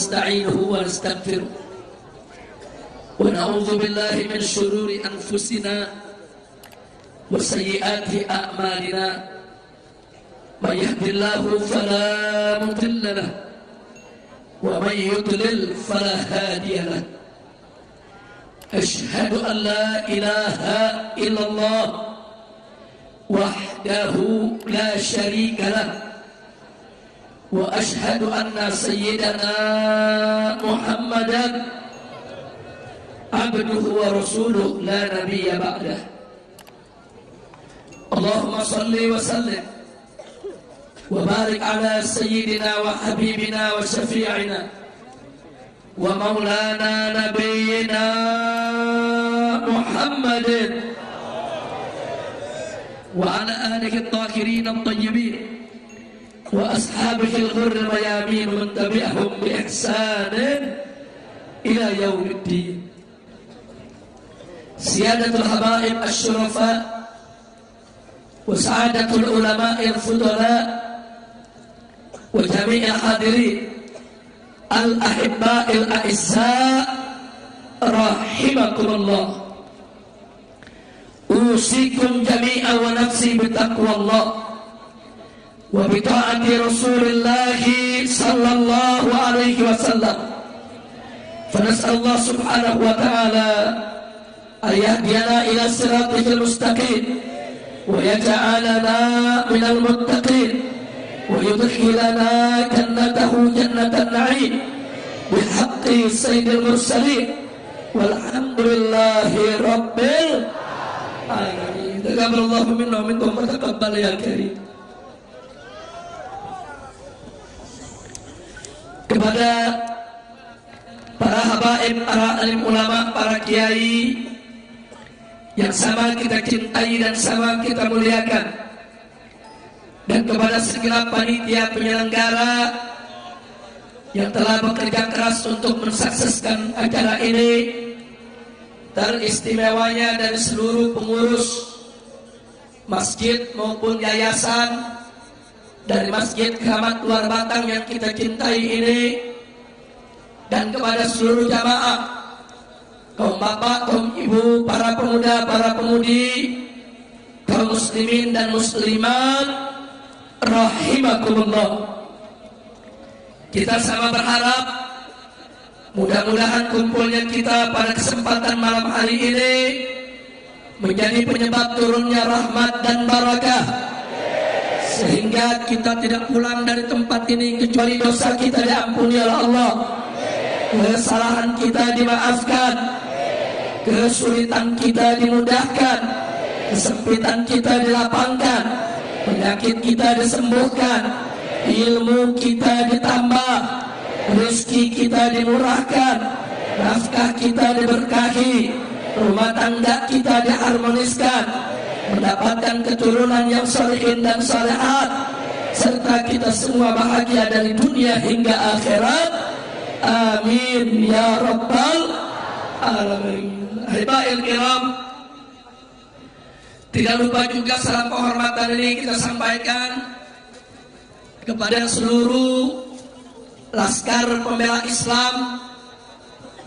ونستعينه ونستغفره ونعوذ بالله من شرور أنفسنا وسيئات أعمالنا من يهد الله فلا مضل له ومن يضلل فلا هادي له أشهد أن لا إله إلا الله وحده لا شريك له وأشهد أن سيدنا محمدا عبده ورسوله لا نبي بعده اللهم صل وسلم وبارك على سيدنا وحبيبنا وشفيعنا ومولانا نبينا محمد وعلى آله الطاهرين الطيبين وأصحابه الغر الميامين ومن تبعهم بإحسان إلى يوم الدين. سيادة الحبائب الشرفاء وسعادة العلماء الفضلاء وجميع الحاضرين الأحباء الأعزاء رحمكم الله. أوصيكم جميعا ونفسي بتقوى الله وبطاعة رسول الله صلى الله عليه وسلم. فنسأل الله سبحانه وتعالى أن يهدينا إلى صراطه المستقيم ويجعلنا من المتقين ويدخلنا جنته جنة النعيم بحق سيد المرسلين والحمد لله رب العالمين. تقبل الله منا ومنكم وتقبل يا كريم. Kepada para habaib, para alim ulama, para kiai yang sama kita cintai dan sama kita muliakan, dan kepada segala panitia penyelenggara yang telah bekerja keras untuk mensukseskan acara ini, teristimewanya dari seluruh pengurus masjid maupun yayasan dari Masjid Keramat Luar Batang yang kita cintai ini, dan kepada seluruh jamaah, kaum bapak, kaum ibu, para pemuda, para pemudi, kaum muslimin dan muslimat rahimakumullah. Kita sama berharap mudah-mudahan kumpulnya kita pada kesempatan malam hari ini menjadi penyebab turunnya rahmat dan barakah, sehingga kita tidak pulang dari tempat ini kecuali dosa kita diampuni oleh Allah, kesalahan kita dimaafkan, kesulitan kita dimudahkan, kesempitan kita dilapangkan, penyakit kita disembuhkan, ilmu kita ditambah, rezeki kita dimurahkan, nafkah kita diberkahi, rumah tangga kita diharmoniskan, mendapatkan keturunan yang salihin dan salihat, serta kita semua bahagia dari dunia hingga akhirat. Amin ya rabbal alamin. Ahiba'il kiram, tidak lupa juga salam penghormatan ini kita sampaikan kepada seluruh Laskar Pembela Islam,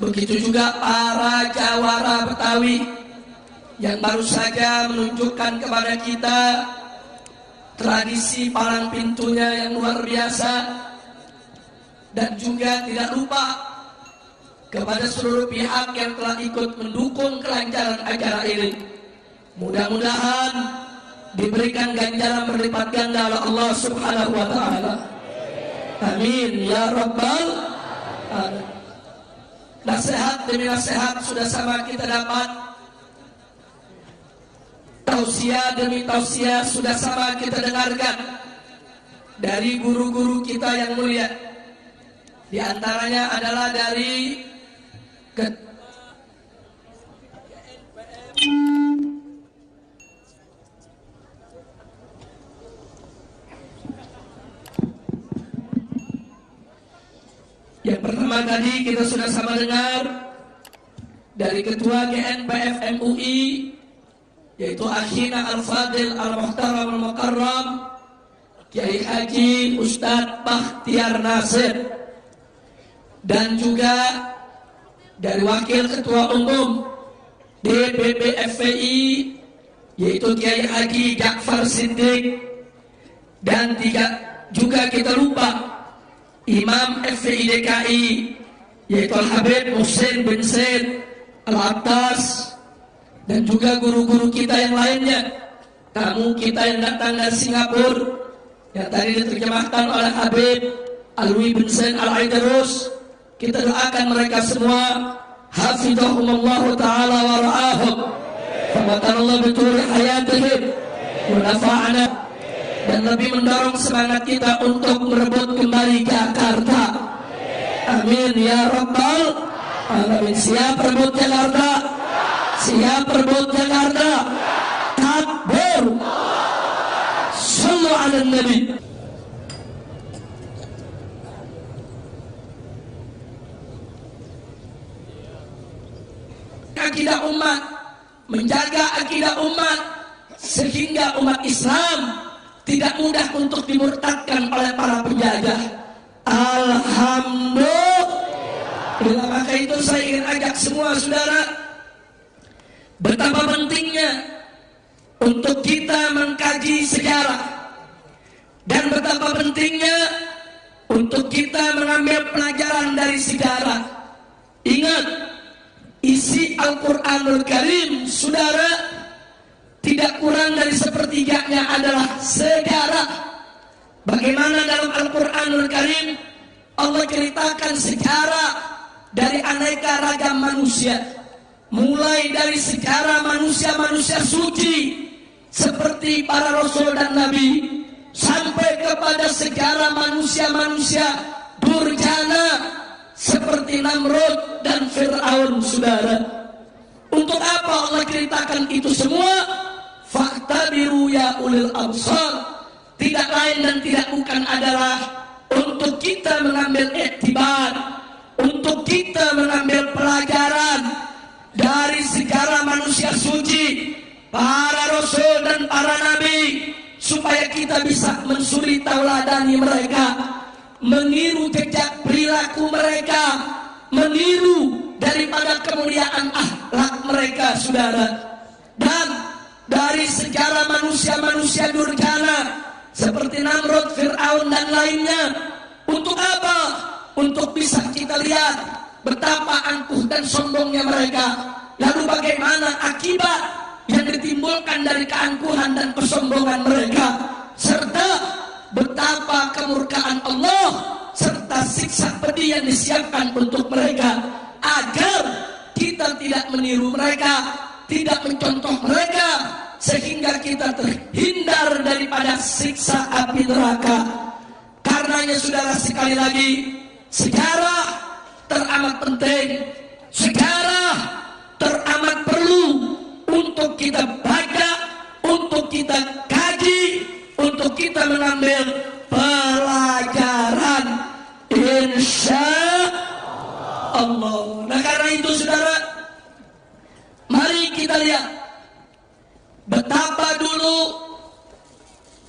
begitu juga para jawara Betawi yang baru saja menunjukkan kepada kita tradisi palang pintunya yang luar biasa, dan juga tidak lupa kepada seluruh pihak yang telah ikut mendukung kelancaran acara ini. Mudah-mudahan diberikan ganjaran berlipat ganda oleh Allah Subhanahu wa taala. Amin ya rabbal alamin. Nasihat demi nasihat sudah sama kita dapat, tausiah demi tausiah sudah sama kita dengarkan dari guru-guru kita yang mulia. Di antaranya adalah dari yang pertama tadi kita sudah sama dengar dari Ketua GNPF MUI, yaitu Akhina Al-Fadil Al-Muhtaram Al-Mukarram Kiai Haji Ustadz Bakhtiar Nasir. dan juga dari Wakil Ketua Umum DPP FPI yaitu Kiai Haji Ja'far Siddiq, dan juga kita lupa Imam FPI DKI yaitu Al-Habib Muhsin bin Said Al-Abbas, dan juga guru-guru kita yang lainnya, tamu kita yang datang dari Singapura yang tadi diterjemahkan oleh Habib Alwi bin Said Al-Aidarus. Kita doakan mereka semua hafizahumullah ta'ala wa ra'ahum wa batallahu bituri hayatihim wa nafa'ana, dan lebih mendorong semangat kita untuk merebut kembali Jakarta. Amin ya rabbal alamin. Siap rebut Jakarta? Siap rebut Jakarta? Takbir. Sallu ala nabi. Akidah umat, menjaga akidah umat sehingga umat Islam tidak mudah untuk dimurtadkan oleh para penjajah. Alhamdulillah. Maka itu saya ingin ajak semua saudara, betapa pentingnya untuk kita mengkaji sejarah, dan betapa pentingnya untuk kita mengambil pelajaran dari sejarah. Ingat, isi Al-Quranul Karim, saudara, tidak kurang dari sepertiganya adalah sejarah. Bagaimana dalam Al-Quranul Karim Allah ceritakan sejarah dari aneka ragam manusia, mulai dari sejarah manusia-manusia suci seperti para rasul dan nabi, sampai kepada sejarah manusia-manusia durjana seperti Namrud dan Fir'aun, saudara. Untuk apa Allah ceritakan itu semua? Faktabiru ya ulil absar. Tidak lain dan tidak bukan adalah untuk kita mengambil iktibar, untuk kita mengambil pelajaran dari sejarah manusia suci, para rasul dan para nabi, supaya kita bisa mensuri tauladani mereka, meniru jejak perilaku mereka, meniru daripada kemuliaan akhlak mereka, saudara. Dan dari sejarah manusia-manusia durjana seperti Namrud, Fir'aun dan lainnya, untuk apa? Untuk bisa kita lihat betapa angkuh dan sombongnya mereka, lalu bagaimana akibat yang ditimbulkan dari keangkuhan dan kesombongan mereka, serta betapa kemurkaan Allah serta siksa pedih yang disiapkan untuk mereka, agar kita tidak meniru mereka, tidak mencontoh mereka, sehingga kita terhindar daripada siksa api neraka. Karenanya saudara, sekali lagi, sejarah teramat penting, sejarah teramat perlu untuk kita baca, untuk kita kaji, untuk kita mengambil pelajaran, insya Allah. Nah, karena itu saudara, mari kita lihat betapa dulu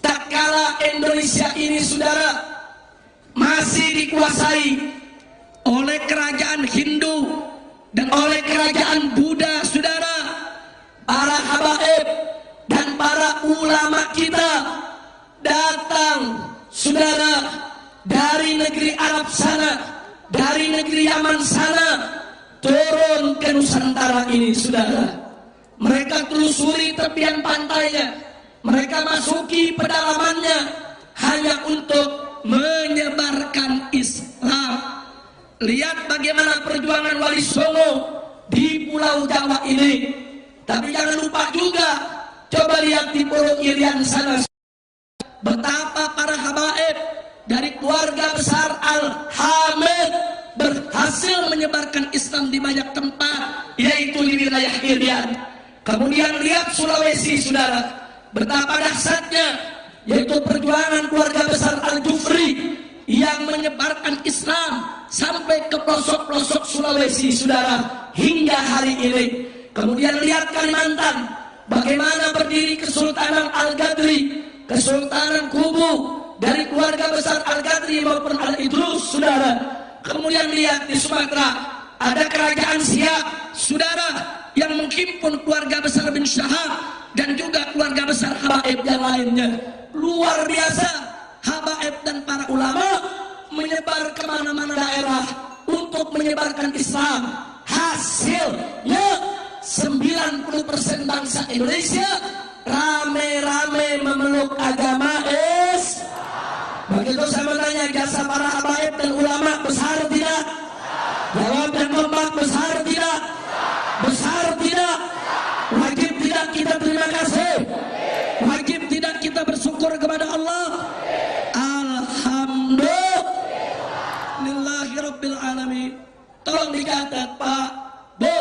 tatkala Indonesia ini, saudara, masih dikuasai oleh kerajaan Hindu dan oleh kerajaan Buddha, saudara. Para habaib dan para ulama kita datang, saudara, dari negeri Arab sana, dari negeri Yaman sana, turun ke Nusantara ini, saudara. Mereka telusuri tepian pantainya, mereka masuki pedalamannya hanya untuk menyebarkan Islam. Lihat bagaimana perjuangan Wali Songo di Pulau Jawa ini. Tapi jangan lupa juga, coba lihat di Pulau Irian sana, betapa para habaib dari keluarga besar Al-Hamid berhasil menyebarkan Islam di banyak tempat, yaitu di wilayah Irian. Kemudian lihat Sulawesi, saudara, betapa dahsyatnya, yaitu perjuangan keluarga besar Al-Jufri yang menyebarkan Islam sampai ke pelosok-pelosok Sulawesi, saudara, hingga hari ini. Kemudian lihat Kalimantan, bagaimana berdiri Kesultanan Al-Gadri, Kesultanan Kubu dari keluarga besar Al-Gadri maupun Al-Idrus, saudara. Kemudian lihat di Sumatera, ada kerajaan Siak, saudara, yang menghimpun keluarga besar bin Syahab dan juga keluarga besar habaib yang lainnya. Luar biasa, habaib dan para ulama menyebar kemana-mana daerah untuk menyebarkan Islam. Hasilnya 90% bangsa Indonesia rame-rame memeluk agama Islam. Begitu saya bertanya, jasa para habaib dan ulama besar tidak? Jawab yang kompak, besar tidak? Besar tidak? Wajib tidak kita terima kasih? Wajib tidak kita bersyukur kepada Allah? Alhamdulillahirabbil alamin. Tolong dicatat Pak, Bu,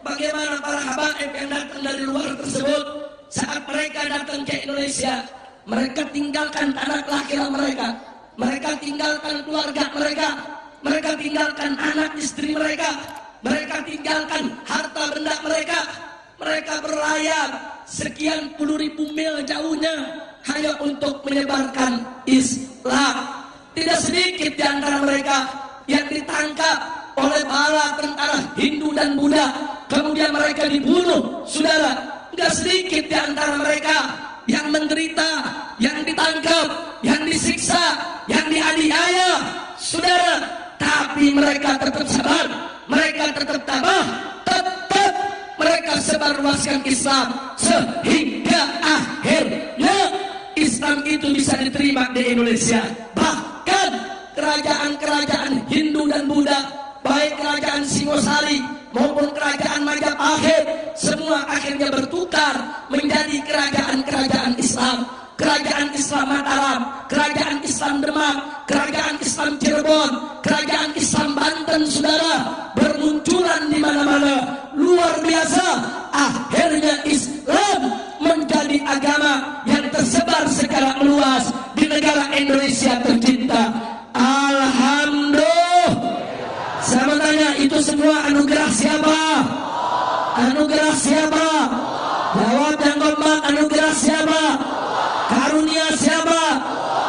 bagaimana para habaib yang datang dari luar tersebut saat mereka datang ke Indonesia, mereka tinggalkan tanah kelahiran mereka, mereka tinggalkan keluarga mereka, mereka tinggalkan anak istri mereka, mereka tinggalkan harta benda mereka, mereka berlayar sekian puluh ribu mil jauhnya hanya untuk menyebarkan Islam. Tidak sedikit di antara mereka yang ditangkap oleh bala tentara Hindu dan Buddha, kemudian mereka dibunuh, saudara. Tidak sedikit di antara mereka yang menderita, yang ditangkap, yang disiksa, yang dianiaya, saudara. Tapi mereka tetap sabar, mereka tetap tabah, tetap mereka sebarluaskan Islam sehingga akhirnya Islam itu bisa diterima di Indonesia. Bahkan kerajaan-kerajaan Hindu dan Buddha, baik kerajaan Singosari maupun kerajaan Majapahit, semua akhirnya bertukar menjadi kerajaan-kerajaan Islam. Kerajaan Islam Mataram, kerajaan Islam Demak, kerajaan Islam Cirebon, kerajaan Islam Banten, saudara, bermunculan di mana-mana. Luar biasa. Akhirnya Islam menjadi agama yang tersebar secara luas di negara Indonesia tercinta. Alhamdulillah. Saya bertanya, itu semua anugerah siapa? Anugerah siapa? Jawab yang kompak, anugerah siapa? Karunia siapa?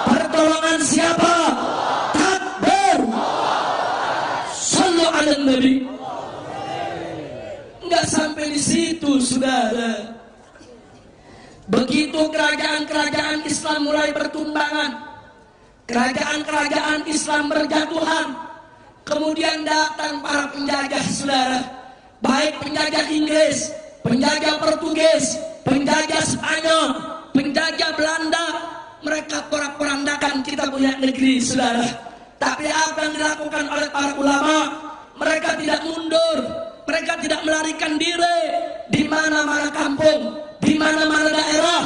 Pertolongan siapa? Takbir. Sallu ala Nabi. Enggak sampai di situ, saudara. Begitu kerajaan-kerajaan Islam mulai bertumbangan, kerajaan-kerajaan Islam berjatuhan, kemudian datang para penjajah, saudara. Baik penjajah Inggris, penjajah Portugis, penjajah Spanyol, penjajah Belanda, mereka porak-porandakan kita punya negeri, saudara. Tapi apa yang dilakukan oleh para ulama? Mereka tidak mundur, mereka tidak melarikan diri. Di mana-mana kampung, di mana-mana daerah,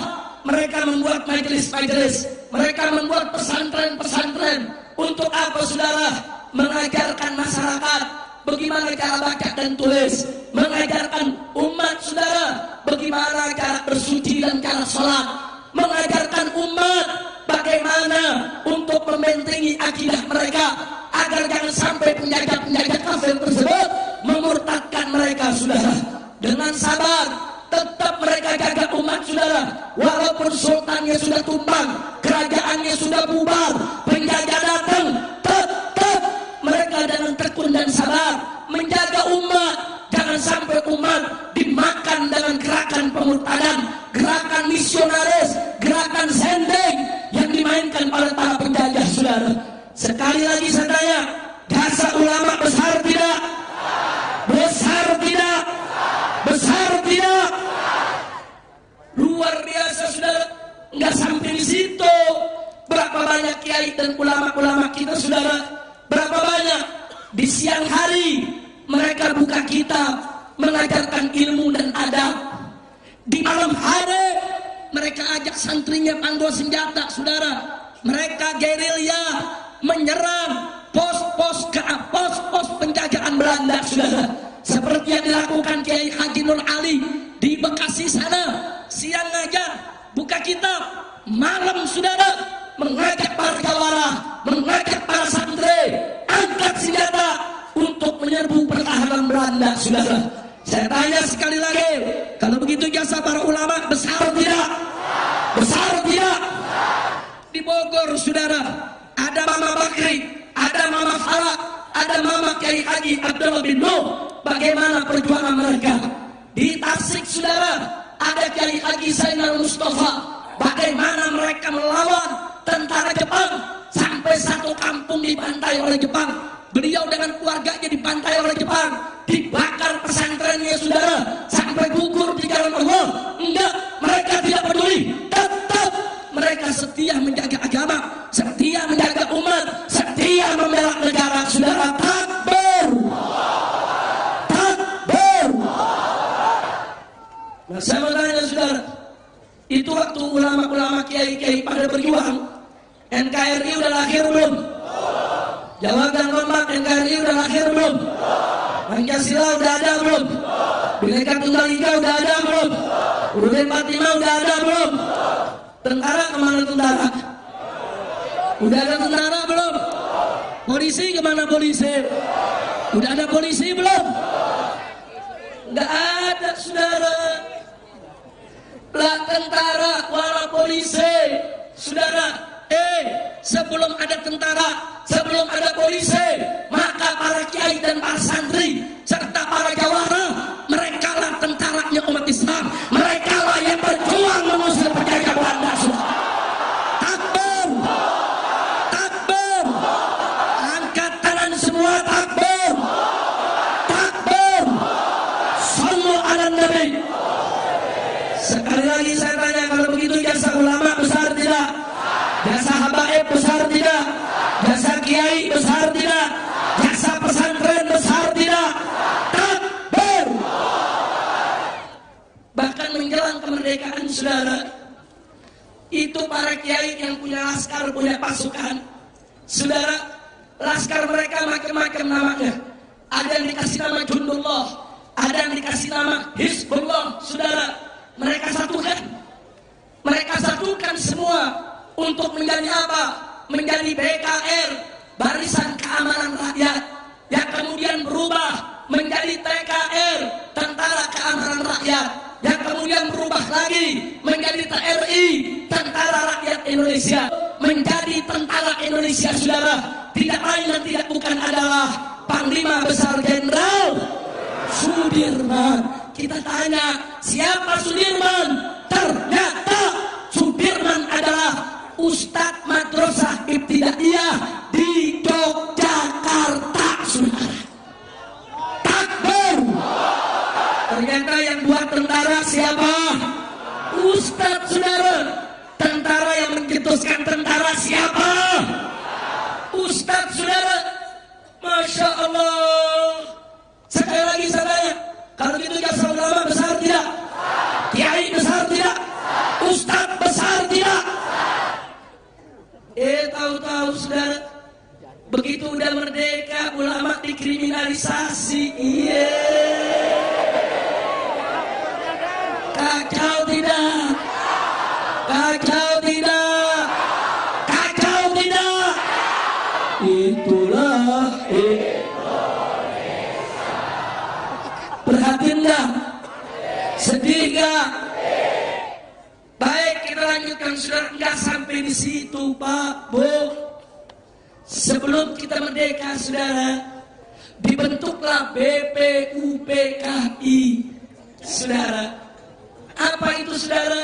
mereka membuat majelis-majelis, mereka membuat pesantren-pesantren. Untuk apa, saudara? Mengajarkan masyarakat bagaimana cara baca dan tulis, mengajarkan umat, saudara, bagaimana cara bersuci dan cara sholat, mengajarkan umat bagaimana untuk membentengi akidah mereka agar jangan sampai penjajah-penjajah kafir tersebut memurtadkan mereka, saudara. Dengan sabar tetap mereka jaga umat, saudara. Walaupun sultannya sudah tumbang, kerajaannya sudah bubar, penjajah datang, tetap mereka dengan tekun dan sabar menjaga umat. Jangan sampai umat dimakan dengan gerakan pemurtadan, gerakan misionaris, gerakan sending yang dimainkan oleh para penjajah, saudara. Sekali lagi saya tanya, jasa ulama besar tidak? Besar tidak? Besar tidak? Luar biasa, saudara. Enggak sampai di situ. Berapa banyak kiai dan ulama-ulama kita, saudara? Berapa banyak di siang hari mereka buka kitab mengajarkan ilmu dan adab. Di malam hari mereka ajak santrinya panggul senjata, saudara. Mereka gerilya menyerang pos-pos penjajahan Belanda, saudara. Seperti yang dilakukan Kiai Haji Nur Ali di Bekasi sana. Siang ngajar, buka kitab, malam, saudara, mengajak para jawara, mengajak para santri angkat senjata untuk menyerbu pertahanan Belanda, saudara. Saya tanya sekali lagi, kalau begitu jasa para ulama besar tidak? Besar tidak? Di Bogor, saudara, ada Mama Bakri, ada Mama Farah, ada Mama Kiai Haji Abdullah bin Nuh, bagaimana perjuangan mereka. Di Tasik saudara ada Kiai Haji Zainal Mustafa, bagaimana mereka melawan tentara Jepang sampai satu kampung dibantai oleh Jepang. Beliau dengan keluarganya dibantai oleh Jepang, dibakar pesantrennya saudara sampai gugur di jalan Allah. Enggak, mereka tidak peduli, tetap mereka setia menjaga agama, setia menjaga umat, setia membela negara saudara. Takbir, takbir. Nah saya mau tanya saudara, itu waktu ulama-ulama kiai-kiai pada berjuang, NKRI udah lahir belum? Jawab dan kompak, NKRI udah lahir belum? Pancasila udah ada belum? Bhinneka Tunggal Ika udah ada belum? UUD 45 udah ada belum? Tentara kemana tentara? Udah ada tentara belum? Polisi kemana polisi? Udah ada polisi belum? Nggak ada saudara. Lah tentara, wala polisi saudara. Sebelum ada tentara, sebelum ada polisi, maka para kiai dan para santri serta para jawara, mereka lah tentaranya umat Islam, mereka lah yang berjuang mengusir penjajah Belanda. Takbir, takbir, angkat tangan semua, takbir, takbir, sallu ala nabi. Sekali lagi saya tanya, kalau begitu jasa ulama besar tidak? Jasa habaib besar tidak? Jasa kiai besar tidak? Jasa pesantren besar tidak? Takbir. Bahkan menjelang kemerdekaan saudara, itu para kiai yang punya laskar, punya pasukan saudara, laskar mereka macam-macam namanya. Ada yang dikasih nama Jundullah, ada yang dikasih nama Hizbullah saudara. Mereka satukan semua untuk menjadi apa? Menjadi BKR, Barisan Keamanan Rakyat, yang kemudian berubah menjadi TKR, Tentara Keamanan Rakyat, yang kemudian berubah lagi menjadi TRI, Tentara Rakyat Indonesia, menjadi Tentara Indonesia saudara. Tidak lain dan tidak bukan adalah Panglima Besar Jenderal Sudirman. Kita tanya, siapa Sudirman? Ternyata Sudirman adalah Ustadz Madrasah Ibtidaiyah di Yogyakarta saudara. Takbir. Ternyata yang buat tentara siapa? Ustadz saudara. Tentara yang mencetuskan tentara siapa? Ustadz saudara. Masya Allah. Sekali lagi saya tanya, kalau gitu jasa ulama besar tidak? Kiai besar tidak? Ustadz besar tidak? Tahu-tahu saudara, begitu udah merdeka ulama dikriminalisasi. Iya, kacau tidak? Kacau tidak? Kacau tidak? Itulah Indonesia. Perhatiin nggak? Sedih nggak? Baik, kita lanjutkan saudara. Enggak sampai di situ Pak, Bu. Sebelum kita merdeka saudara, dibentuklah BPUPKI saudara. Apa itu saudara?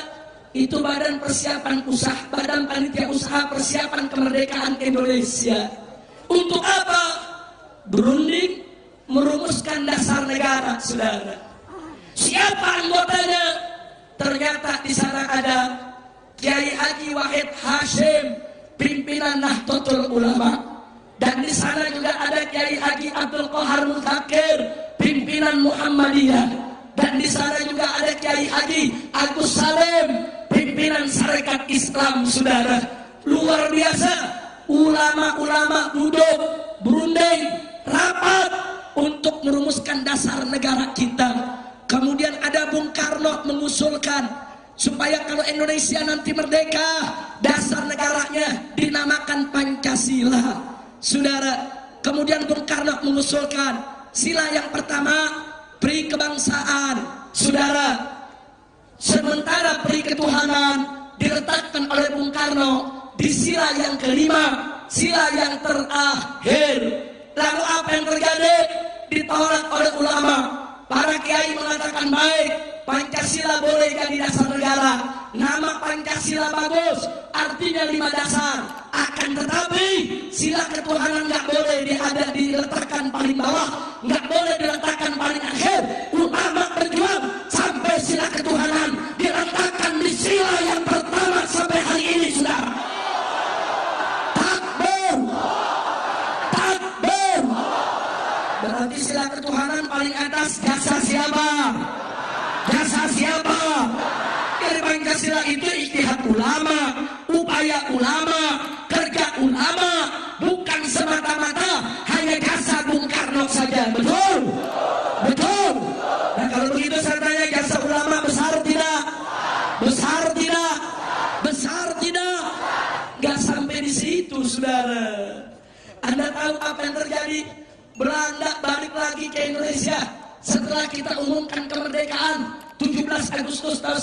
Itu Badan Persiapan Usaha, Badan Panitia Usaha Persiapan Kemerdekaan Indonesia. Untuk apa? Berunding merumuskan dasar negara saudara. Siapa anggotanya? Ternyata di sana ada Kiai Haji Wahid Hashim, pimpinan Nahdlatul Ulama, dan di sana juga ada Kiai Haji Abdul Qahar Mutakir, pimpinan Muhammadiyah, dan di sana juga ada Kiai Haji Agus Salim, pimpinan Sarekat Islam saudara. Luar biasa, ulama-ulama duduk berunding rapat untuk merumuskan dasar negara kita. Kemudian ada Bung Karno mengusulkan supaya kalau Indonesia nanti merdeka, dasar negaranya dinamakan Pancasila saudara. Kemudian Bung Karno mengusulkan sila yang pertama peri kebangsaan saudara, sementara peri ketuhanan diletakkan oleh Bung Karno di sila yang kelima, sila yang terakhir. Lalu apa yang terjadi? Ditolak oleh ulama. Para kiai mengatakan baik, Pancasila boleh jadi dasar negara. Nama Pancasila bagus, artinya 5 dasar. Akan tetapi sila ketuhanan nggak boleh diletakkan paling bawah, nggak boleh diletakkan paling akhir. Ulama berjuang sampai sila ketuhanan diletakkan di sila yang pertama sampai hari ini, saudara. Takbir, takbir. Berarti sila ketuhanan paling atas jasa siapa? Jasa siapa? Dari Pancasila itu ijtihad ulama, upaya ulama, kerja ulama, bukan semata-mata hanya jasa Bung Karno saja. Betul? Betul. Nah kalau begitu saya tanya, jasa ulama besar tidak? Besar tidak? Besar tidak? Gak sampai di situ, saudara. Anda tahu apa yang terjadi? Belanda balik lagi ke Indonesia setelah kita umumkan kemerdekaan 17 Agustus tahun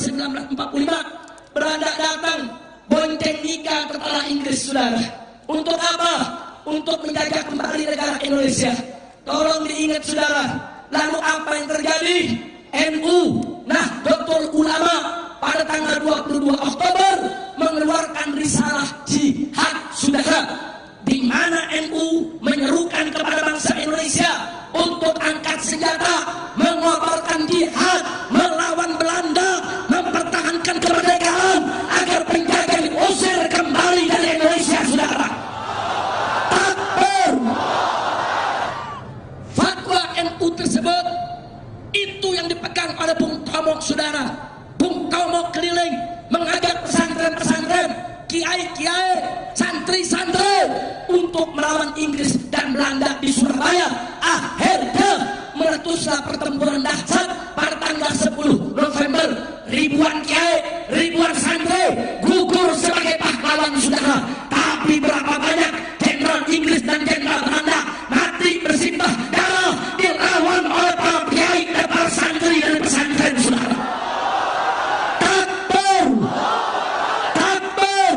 1945. Belanda datang bonceng nikah tentara Inggris, saudara. Untuk apa? Untuk menjaga kembali negara Indonesia. Tolong diingat, saudara. Lalu apa yang terjadi? NU, Nahdlatul Ulama, pada tanggal 22 Oktober mengeluarkan risalah jihad, saudara, di mana NU menyerukan kepada bangsa Indonesia untuk angkat senjata, mengobarkan jihad melawan Belanda, mempertahankan kemerdekaan agar penjajah diusir kembali dari Indonesia, saudara. Takbir. Fatwa NU tersebut itu yang dipegang oleh Bung Tomo, saudara. Bung Tomo keliling mengajak pesantren-pesantren, kiai-kiai, santri-santri untuk melawan Inggris dan Belanda di Surabaya. Akhirnya meletuslah pertempuran dahsyat pada tanggal 10 November. Ribuan kiai, ribuan santri gugur sebagai pahlawan, saudara. Tapi berapa banyak jenderal Inggris dan jenderal Belanda mati bersimbah darah dilawan oleh para kiai dan para santri dari pesantren, saudara. Takbir. Takbir.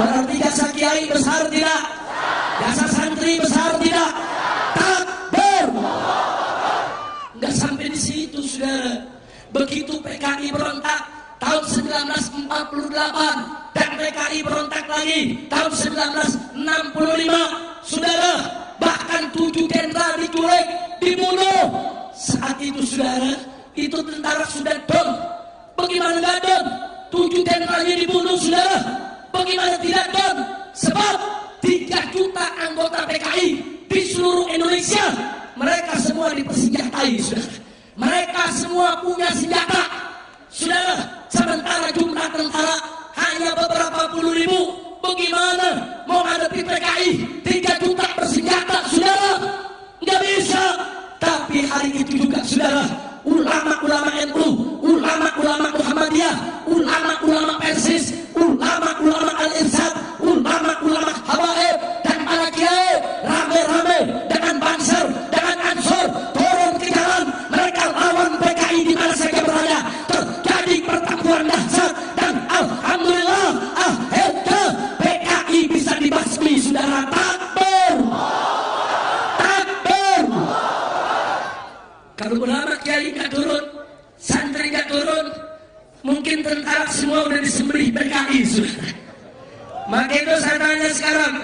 Berarti jasa kiai besar tidak? Jasa santri besar tidak? Takbir. Enggak sampai di situ, saudara. Begitu PKI berontak tahun 1948 dan PKI berontak lagi tahun 1965, saudara, bahkan 7 jenderal diculik, dibunuh. Saat itu, saudara, itu tentara sudah down. Bagaimana nggak down? 7 jenderalnya dibunuh, saudara. Bagaimana tidak down? Sebab 3 juta anggota PKI di seluruh Indonesia, mereka semua dipersenjatai, saudara. Mereka semua punya senjata, saudara. Sementara jumlah tentara hanya beberapa puluh ribu. Bagaimana mau hadapi PKI 3 juta bersenjata, saudara? Nggak bisa. Tapi hari itu juga, saudara, ulama-ulama NU, ulama-ulama Muhammadiyah, ulama-ulama Persis, ulama-ulama Al-Irsyad, ulama-ulama Habaib, dan para kiai rame-rame dengan Banser, dengan Ansor turun ke jalan. Mereka lawan PKI di mana saja berada. Terjadi pertempuran dahsyat dan alhamdulillah akhirnya PKI bisa dibasmi, saudara. Takbir. Takbir. Kalau ulama kiai nggak turun, santri nggak turun, mungkin tentara semua udah disembelih PKI, saudara. Maka itu saya tanya sekarang,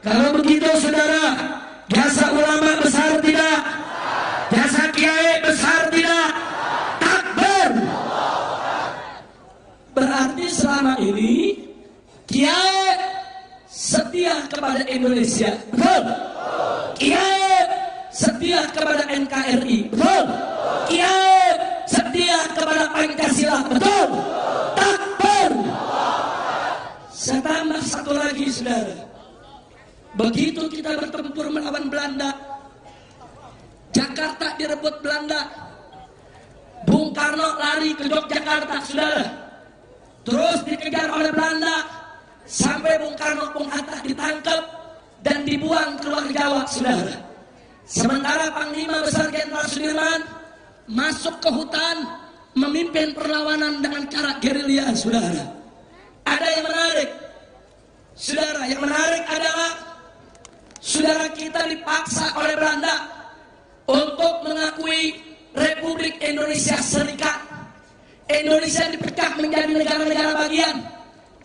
kalau begitu, saudara, jasa ulama besar tidak? Jasa kiai besar tidak? Takbir. Berarti selama ini kiai setia kepada Indonesia, betul? Kiai setia kepada NKRI, betul? Kiai setia kepada Pancasila, betul? Takbir. Saya tambah satu lagi, saudara. Begitu kita bertempur melawan Belanda, Jakarta direbut Belanda, Bung Karno lari ke Yogyakarta, saudara. Terus dikejar oleh Belanda sampai Bung Karno, Bung Hatta ditangkap dan dibuang ke luar Jawa, saudara. Sementara Panglima Besar Jenderal Sudirman masuk ke hutan memimpin perlawanan dengan cara gerilya, saudara. Ada yang menarik, saudara. Yang menarik adalah, saudara, saudara kita dipaksa oleh Belanda untuk mengakui Republik Indonesia Serikat. Indonesia dipecah menjadi negara-negara bagian.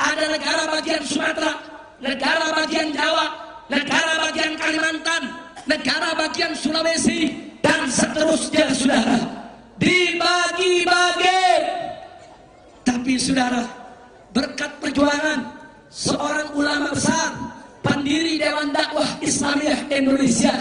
Ada negara bagian Sumatera, negara bagian Jawa, negara bagian Kalimantan, negara bagian Sulawesi, dan seterusnya, saudara. Dibagi-bagi. Tapi saudara, berkat perjuangan seorang ulama besar, pendiri Dewan Dakwah Islamiyah Indonesia,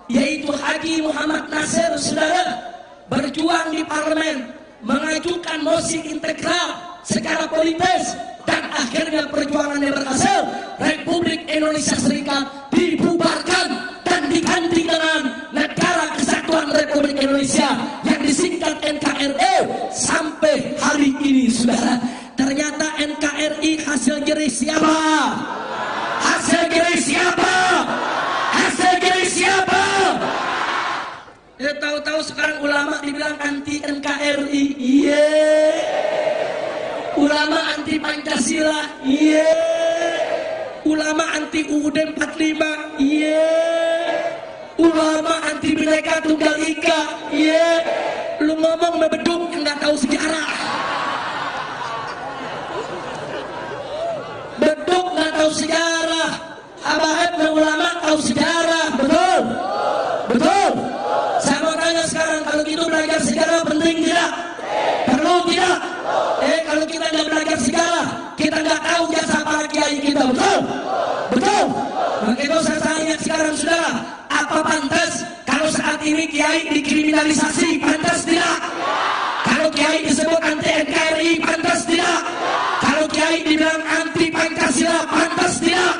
yaitu Haji Muhammad Nasir, saudara, berjuang di parlemen, mengajukan mosi integral secara politis, dan akhirnya perjuangannya berhasil. Republik Indonesia Serikat dibubarkan dan diganti dengan Negara Kesatuan Republik Indonesia yang disingkat NKRI. Sampai hari ini, saudara, ternyata NKRI hasil jerih siapa? Hasil jerih siapa? Hasil jerih siapa? Tahu-tahu sekarang ulama dibilang anti NKRI. Iya. Ulama anti Pancasila. Iya. Ulama anti UUD 45. Iya. Ulama anti Bhinneka Tunggal Ika. Iya. Lu ngomong bebeduk yang nggak tahu sejarah. Beduk nggak tahu sejarah. Abahat ulama tahu sejarah. Betul. Betul. Saya mau tanya sekarang, kalau gitu belajar sejarah penting tidak? Perlu tidak? Kalau kita nggak belajar sejarah, kita nggak tahu jasa para kiai kita. Betul? Betul? Maka itu saya tanya sekarang, saudara, apa pantas kalau saat ini kiai dikriminalisasi? Pantas tidak? Kalau kiai disebut anti NKRI, pantas tidak? Kalau kiai dibilang anti Pancasila, pantas tidak?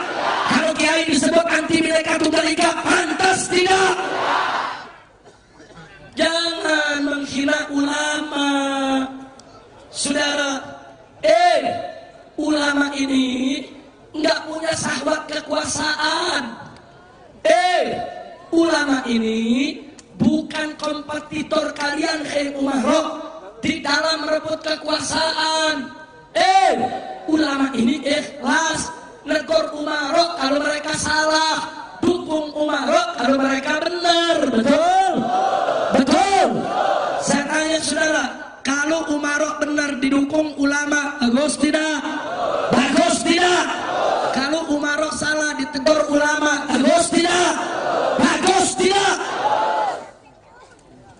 Kalau kiai disebut anti Bhinneka Tunggal Ika, pantas tidak? Jangan menghina ulama, saudara. Ulama ini nggak punya sahabat kekuasaan. Ulama ini bukan kompetitor kalian, umarok, di dalam merebut kekuasaan. Ulama ini ikhlas, negor umarok kalau mereka salah, dukung umarok kalau mereka benar. Betul? Betul? Saya tanya saudara, kalau umarok benar didukung ulama, bagus tidak? Bagus tidak? Kalau umarok salah ditegur ulama, bagus tidak? Bagus tidak?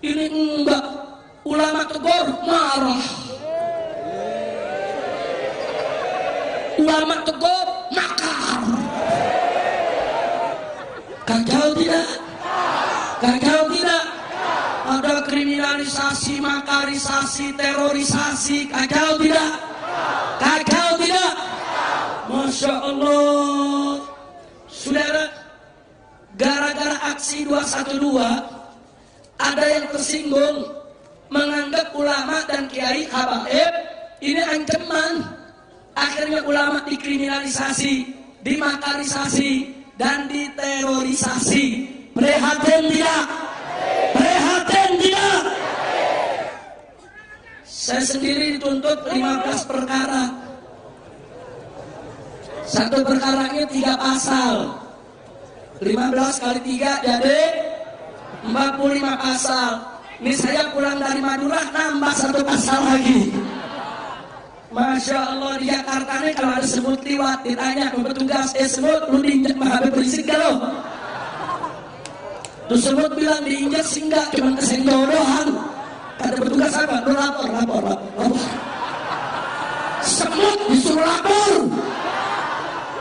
Ini enggak, ulama tegur marah, ulama tegur makar. Kacau tidak? Kacau tidak? Ada kriminalisasi, makarisasi, terorisasi. Kacau tidak? Kacau tidak? Masya Allah. Saudara, gara-gara aksi 212, ada yang tersinggung, menganggap ulama dan kiai habaib ini ancaman. Akhirnya ulama dikriminalisasi, dimakarisasi, dan diterorisasi. Prihatin tidak? Prihatin tidak? Saya sendiri dituntut 15 perkara. Satu perkaranya 3 pasal. 15 kali 3 jadi 45 pasal. Ini saya pulang dari Madura nambah 1 pasal lagi. Masya Allah, di Jakarta ini kalau ada semut liwat ditanya ke petugas, semut lu diinjak mah habis berisik gak lo? Terus semut bilang diinjak sih enggak, cuma kesenggol doang. Kata petugas apa? Lu lapor. Semut disuruh lapor.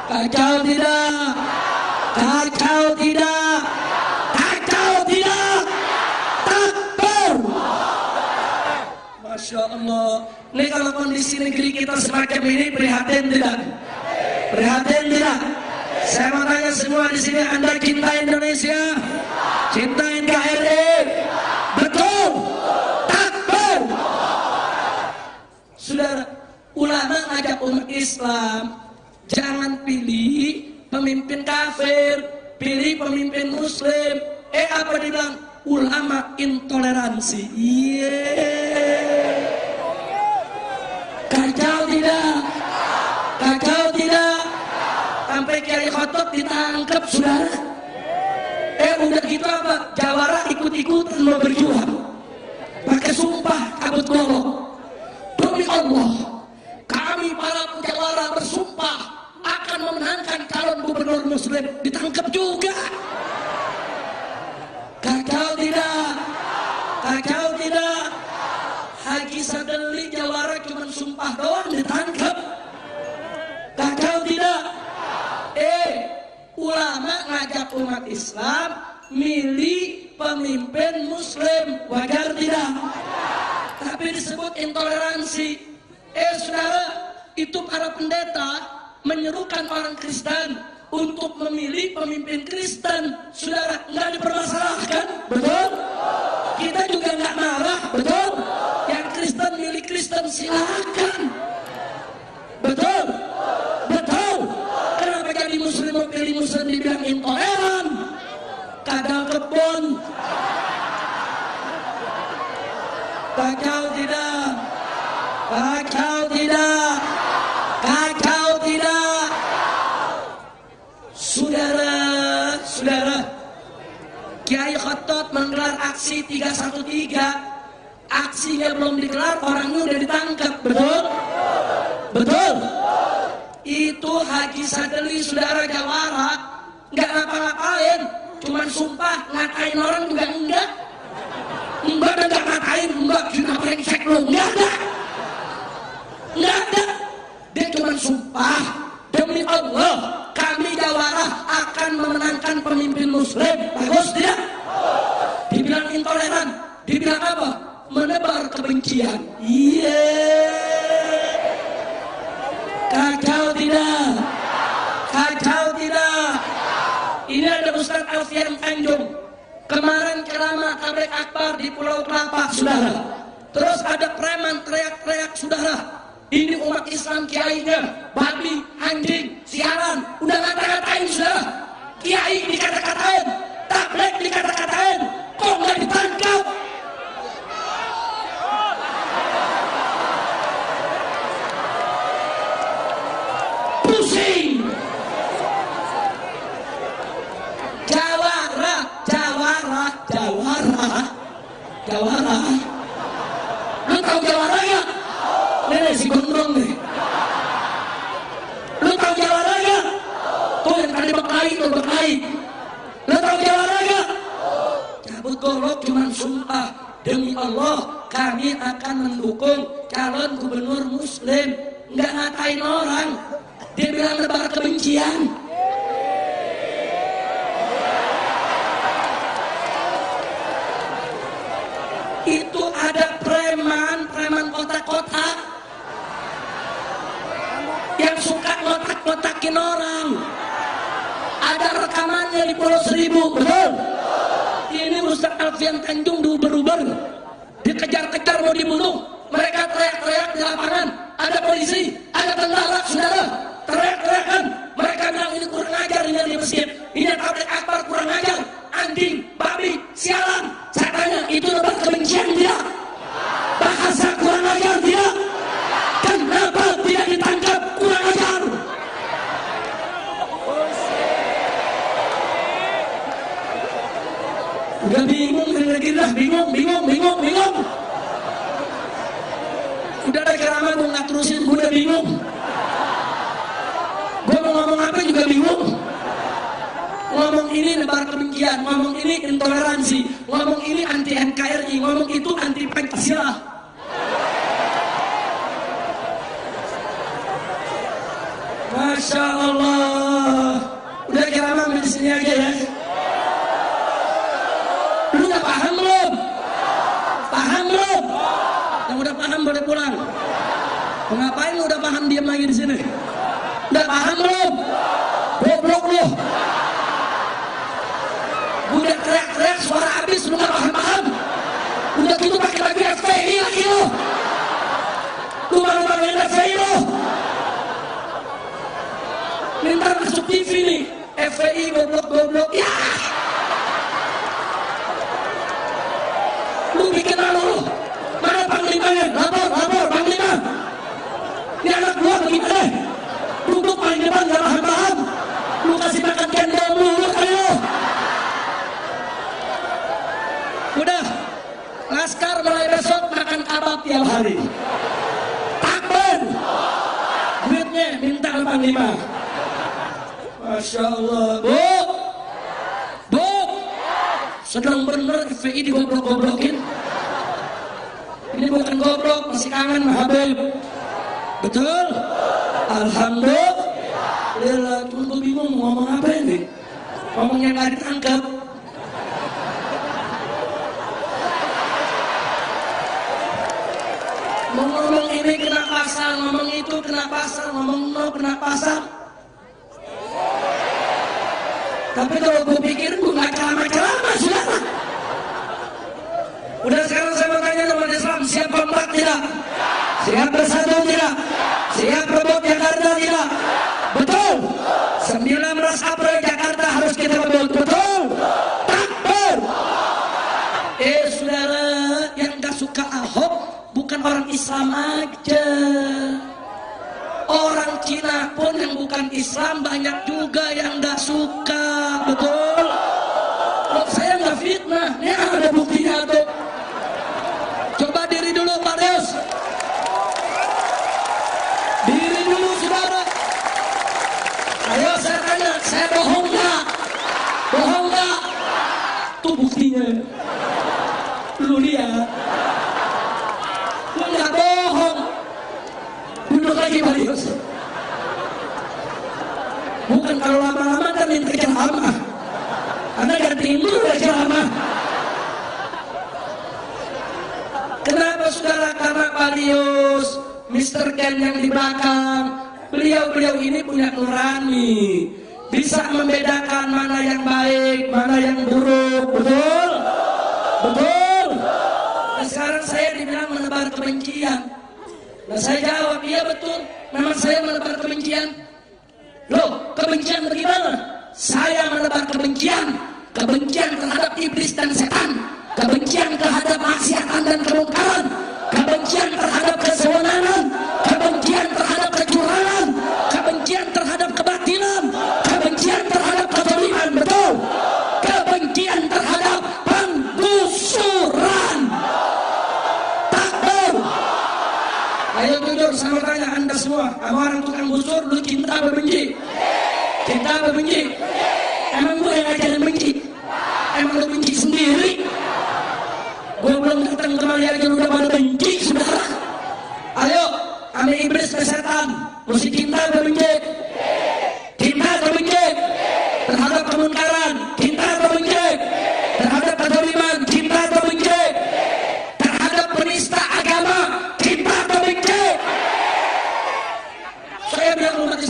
Kacau tidak? Kacau tidak? Kacau tidak? Takbir. Masya Allah. Ini kalau kondisi negeri kita semacam ini, prihatin tidak? Prihatin tidak? Saya mau tanya semua di sini, Anda cinta Indonesia? Cinta NKRI? Betul? Takbir. Saudara, ulama ngajak umat Islam, jangan pilih pemimpin kafir, pilih pemimpin muslim. Apa dibilang? Ulama intoleransi. Kacau tidak? Kacau tidak? Sampai Kiai Khotib ditangkap, saudara. Udah gitu apa? Jawara ikut-ikutan mau berjuang. Pakai sumpah kabut golok. Demi Allah, kami para jawara bersumpah akan memenangkan calon gubernur muslim. Ditangkap juga. Kacau tidak? Kacau tidak? Haji Sadali jawara cuma sumpah doang ditangkap. Kacau tidak? Ulama ngajak umat Islam milih pemimpin muslim, wajar tidak? Tapi disebut intoleransi. Saudara, itu para pendeta menyerukan orang Kristen untuk memilih pemimpin Kristen. Saudara, nggak dipermasalahkan, betul? Kita juga nggak marah, betul? Yang Kristen milih Kristen, silakan, betul? Betul? Kenapa jadi muslim mau pilih muslim dibilang intoleran? Kadal kebun. Kacau tidak? Kacau tidak? Kacau tidak? Saudara, Kiai Khotot menggelar aksi 313. Aksinya belum digelar, orangnya udah ditangkap, betul? Betul? Itu Haji Sadali, saudara jawara, nggak ngapa-ngapain, cuman sumpah. Ngatain orang juga enggak. Enggak ada, nggak ngatain, enggak juga brengsek lo, enggak ada. Enggak ada. Dia cuman sumpah, demi Allah kami jawara akan memenangkan pemimpin muslim. Bagus tidak? Dibilang intoleran, dibilang apa? Menebar kebencian. Iya. Kacau tidak? Kacau tidak? Ini ada Ustadz Alfian Tanjung. Kemarin ceramah tabligh akbar di Pulau Kelapa, saudara. Terus ada preman teriak-teriak, saudara. Ini umat Islam kiainya, babi, anjing, siaran. Udah ngata-ngatain, saudara. Kiai dikata-katain, tabligh dikata-katain. Kok nggak ditangkap? Pusing. Jawara. Lu tahu jawara nggak? Ini si gondrong nih. Lu tahu jawara nggak? Tuh yang tadi berkelahi. Lu tahu jawara nggak? Cabut golok cuman sumpah. Demi Allah kami akan mendukung calon gubernur muslim. Nggak ngatain orang. Dia bilang nebar kebencian. Itu ada preman kotak-kotak yang suka ngotak-ngotakin orang. Ada rekamannya di Pulau Seribu, betul? Ini Ustadz Alfian Tanjung diuber-uber, dikejar-kejar mau dibunuh. Mereka teriak-teriak di lapangan. Ada polisi, ada tentara, saudara. Teriak-teriakan. Mereka bilang ini kurang ajar, ini di masjid. Ini tabligh akbar kurang ajar. Anjing, babi, sialan. Saya tanya, itu nebar kebencian tidak? Bahasa kurang ajar tidak? Kenapa tidak ditangkap? Kurang ajar. Udah bingung, bingung. Udah ada ceramah, gue nggak terusin, gue udah bingung. Gue mau ngomong apa juga bingung. Ngomong ini nebar kebencian, ngomong ini intoleransi, ngomong ini anti NKRI, ngomong itu anti Pancasila. Masya Allah. Udah ceramah di sini aja ya. Lu udah paham belum? Paham belum? Yang udah paham boleh pulang. Ngapain lu udah paham diam lagi di sini? Udah paham belum? Goblok lu. Udah teriak-teriak suara habis, lu gak paham-paham. Udah gitu pakai baju FPI lagi lu. Lu baru-baruin FPI lu. Minta masuk TV nih. FPI goblok. Ya. Lu bikin apa lu? Mana panglimanya? Lapor, panglima. Ini anak gua bagaimana? Duduk paling depan gak paham-paham. Lu kasih makan cendol lu kali lu. sholat tiap hari. Takbir. Duitnya minta ke Panglima. Masya Allah. Bu, sedang bener FPI digoblok-goblokin. Ini bukan goblok, masih kangen Habib. Betul? Alhamdulillah. Tunggu bingung ngomong apa ini? Ngomongnya nggak ditangkap. Ngomong ini kena pasal, ngomong itu kena pasal, ngomong no kena pasal. Tapi kalau gue pikir gue nggak ceramah sudah. Udah sekarang saya mau tanya umat Islam, siap kompak tidak? Siap bersatu tidak? Siap rebut Jakarta tidak? Betul. 19 April Jakarta harus kita rebut, betul? Takbir. Saudara yang gak suka Ahok bukan orang Islam aja. Orang Cina pun yang bukan Islam banyak juga yang gak suka, betul? Kalau saya gak fitnah, ini ada buktinya tuh. Coba diri dulu Pak Deus. Diri dulu saudara. Ayo saya tanya, saya bohong gak? Bohong gak? Tuh buktinya. Lu lihat. Lu gak bohong. Duduk lagi Pak Deus. Bukan kalau lama-lama kan minta ceramah. Anda gantiin dulu ya ceramah. Kenapa saudara? Karena Pak Lius, Mr. Ken yang di belakang, beliau ini punya nurani, bisa membedakan mana yang baik, mana yang buruk, betul? Betul? Nah sekarang saya dibilang menebar kebencian. Nah saya jawab, iya betul, memang saya menebar kebencian. Loh, kebencian bagaimana? Saya menebar kebencian terhadap iblis dan setan, kebencian terhadap maksiatan dan kemungkaran, kebencian terhadap kesewenangan, kebencian terhadap kecurangan, kebencian terhadap kebatilan, kebencian terhadap kezaliman, betul? Kebencian terhadap penggusuran. Takbir. Ayo jujur sama tanya Anda semua, sama orang tukang gusur, lu cinta apa benci? Cinta apa benci? Emang gue yang ngajarin benci? Emang lu benci sendiri? Gue belum datang kemari aja udah pada benci saudara. Ayo, ame iblis ke setan, mesti cinta atau benci? Cinta atau benci? Terhadap kemungkaran, cinta atau benci? Terhadap kezaliman, cinta atau benci? Terhadap penista agama, cinta atau benci? Saya bilang umat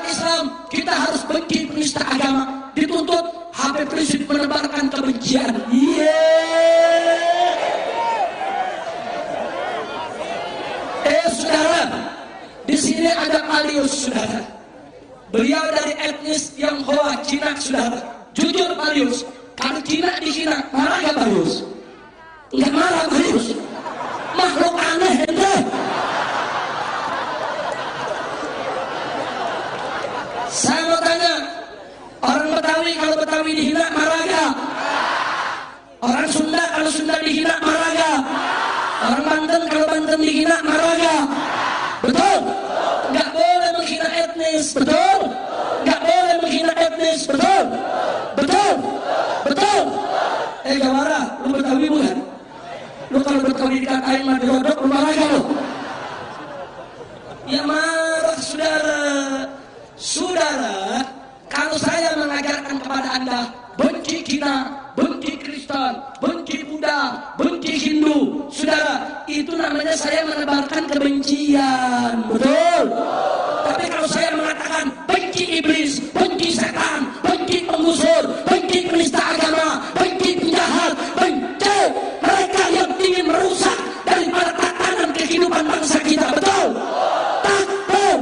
Islam kita harus benci penista agama. Dituntut Habib Rizik menebarkan kebencian. Saudara, di sini ada Pak Lius, saudara. Beliau dari etnis Tionghoa, Cina, saudara. Jujur Pak Lius, kalau Cina di Cina, marah gak Pak Lius? Enggak marah Pak Lius. Makhluk aneh ente. Saya mau tanya, orang Betawi kalau Betawi dihina marah gak? Orang Sunda kalau Sunda dihina marah gak? Orang Banten kalau Banten dihina marah gak? Betul? Gak boleh menghina etnis, betul? Gak boleh menghina etnis, betul? Betul? Betul? Jawara, lu Betawi bukan? Lu kalau Betawi dikatain mah dirodok, lu marah gak lu? Ya marah saudara. Saudara, kalau saya mengajarkan kepada Anda benci Cina, benci Kristen, benci Buddha, benci Hindu, saudara, itu namanya saya menebarkan kebencian, betul? Tapi kalau saya mengatakan benci iblis, benci setan, benci penggusur, benci penista agama, benci penjahat, benci mereka yang ingin merusak daripada tatanan kehidupan bangsa kita, betul? Takbir.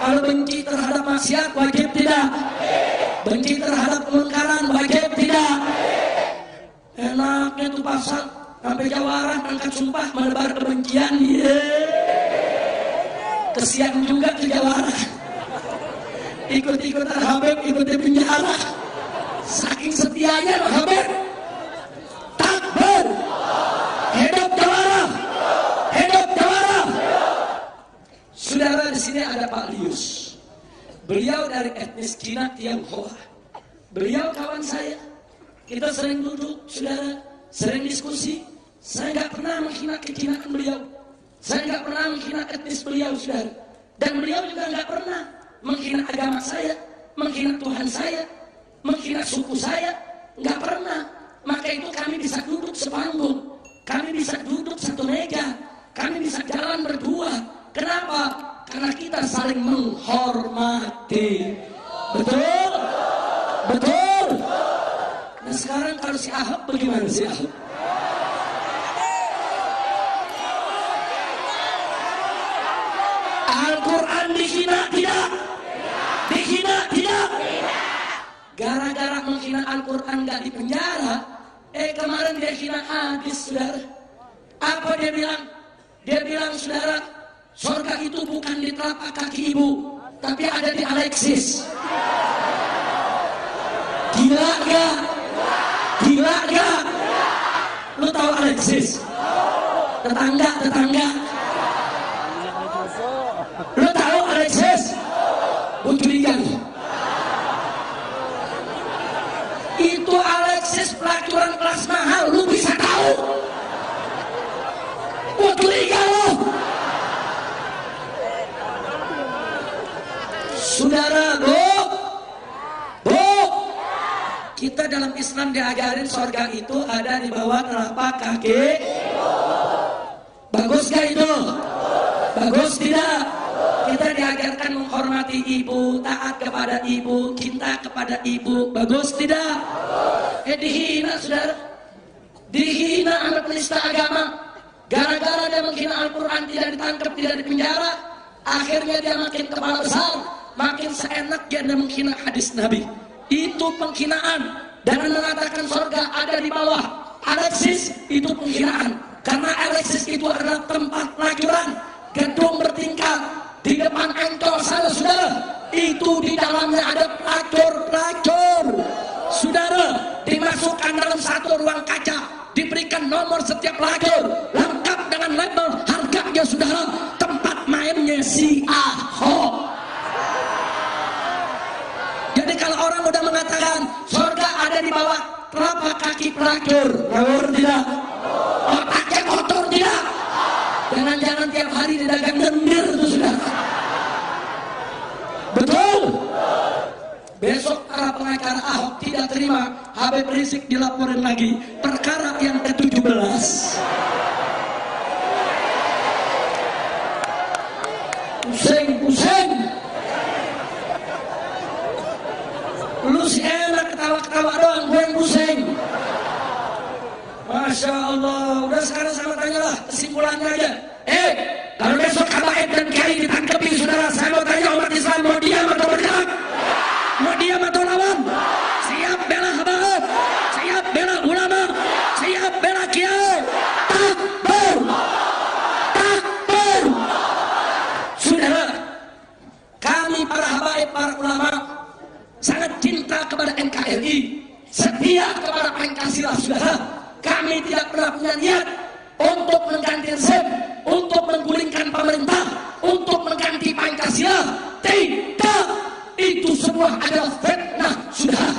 Kalau benci terhadap maksiat wajib tidak? Benci terhadap kemungkaran wajib tidak? Enaknya tuh pasal sampai Jawara angkat sumpah menebar kebencian. Kesian juga ke Jawara. Ikut-ikutan Habib ikut di penjara. Saking setianya Habib. Takbir. Hidup Jawara. sini ada Pak Lius. Beliau dari etnis Cina Tionghoa. Beliau kawan saya. Kita sering duduk, saudara, sering diskusi. Saya nggak pernah menghina kecinaan beliau. Saya nggak pernah menghina etnis beliau, saudara. Dan beliau juga nggak pernah menghina agama saya, menghina Tuhan saya, menghina suku saya. Nggak pernah. Maka itu kami bisa duduk sepanggung. Kami bisa duduk satu meja. Kami bisa jalan berdua. Kenapa? Karena kita saling menghormati. Betul? Betul? Nah sekarang kalau si Ahok bagaimana si Ahok? Al-Quran dihina tidak? Dihina tidak? Gara-gara menghina Al-Quran gak dipenjara. Kemarin dia hina hadis, saudara. Apa dia bilang? Dia bilang, saudara, surga itu bukan di telapak kaki ibu, tapi ada di Alexis. Gila gak? Gila gak? Lu tahu Alexis? Tetangga. Lu tahu Alexis? Bucurigan. Itu Alexis pelacuran kelas mahal, lu bisa tahu? Gua curiga lo. Saudara, bu, kita dalam Islam diajarin surga itu ada di bawah telapak kaki. Bagus gak itu? Bagus tidak? Kita diajarkan menghormati ibu, taat kepada ibu, cinta kepada ibu. Bagus tidak? Dihina, saudara. Dihina anak penista agama. Gara-gara dia menghina Al-Quran, tidak ditangkap, tidak dipenjara. Akhirnya dia makin kepala besar, makin seenak dia menghina hadis Nabi. Itu penghinaan. Dan mengatakan surga ada di bawah Alexis, itu penghinaan. Karena Alexis itu adalah tempat pelacuran, gedung bertingkat. Di depan Ancol sana, saudara, itu di dalamnya ada pelacur. Saudara, dimasukkan dalam satu ruang kaca, diberikan nomor setiap pelacur, lengkap dengan label, harganya, saudara, tempat mainnya si Ahok. Jadi kalau orang udah mengatakan surga ada di bawah telapak kaki pelacur, ngawur tidak? Otaknya kotor tidak? Jangan-jangan tiap hari didagang lendir itu, sudah. Betul? Besok para pengacara Ahok tidak terima Habib Rizik dilaporin lagi perkara yang ke-17. Pusing. Lu si enak ketawa-ketawa doang, gue yang pusing. Masya Allah, udah sekarang sama tanyalah kesimpulannya aja. Kalau besok habaib dan kiai ditangkepi, saudara, saya mau tanya umat Islam mau diam atau bergerak? Mau diam atau lawan? Siap bela habaib, siap bela ulama, siap bela kiai. Takbir, takbir. Saudara, kami para habaib, para ulama sangat cinta kepada NKRI, setia kepada Pancasila, saudara. Kami tidak pernah punya niat untuk mengganti rezim, untuk menggulingkan pemerintah, untuk mengganti Pancasila. Tidak, itu semua adalah fitnah, saudara.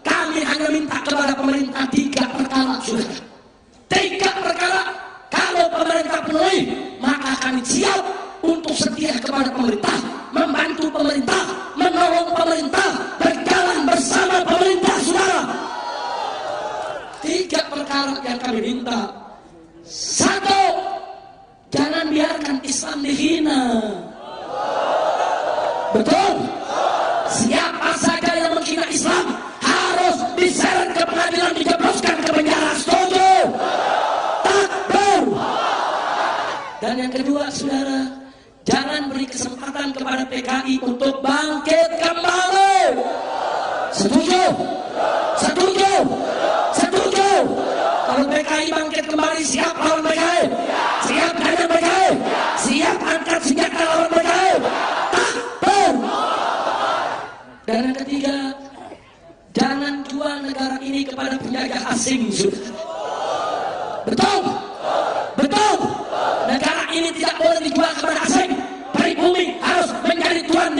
Kami hanya minta kepada pemerintah 3 perkara, saudara. 3 perkara. Kalau pemerintah penuhi, maka kami siap untuk setia kepada pemerintah, membantu pemerintah, menolong pemerintah, berjalan bersama pemerintah, saudara. 3 perkara yang kami minta. 1, jangan biarkan Islam dihina. Betul? Siapa saja yang menghina Islam harus diseret ke pengadilan, dijebloskan ke penjara. Setuju? Takbir. Dan yang kedua, saudara, jangan beri kesempatan kepada PKI untuk bangkit kembali. Setuju? Setuju? Setuju? Kalau PKI bangkit kembali, siap lawan PKI? Siap hadapi PKI? Siap angkat senjata lawan PKI? Takbir. Dan yang ketiga, jangan jual negara ini kepada penjajah asing. Betul? Betul? Negara ini tidak boleh dijual kepada asing. Pribumi harus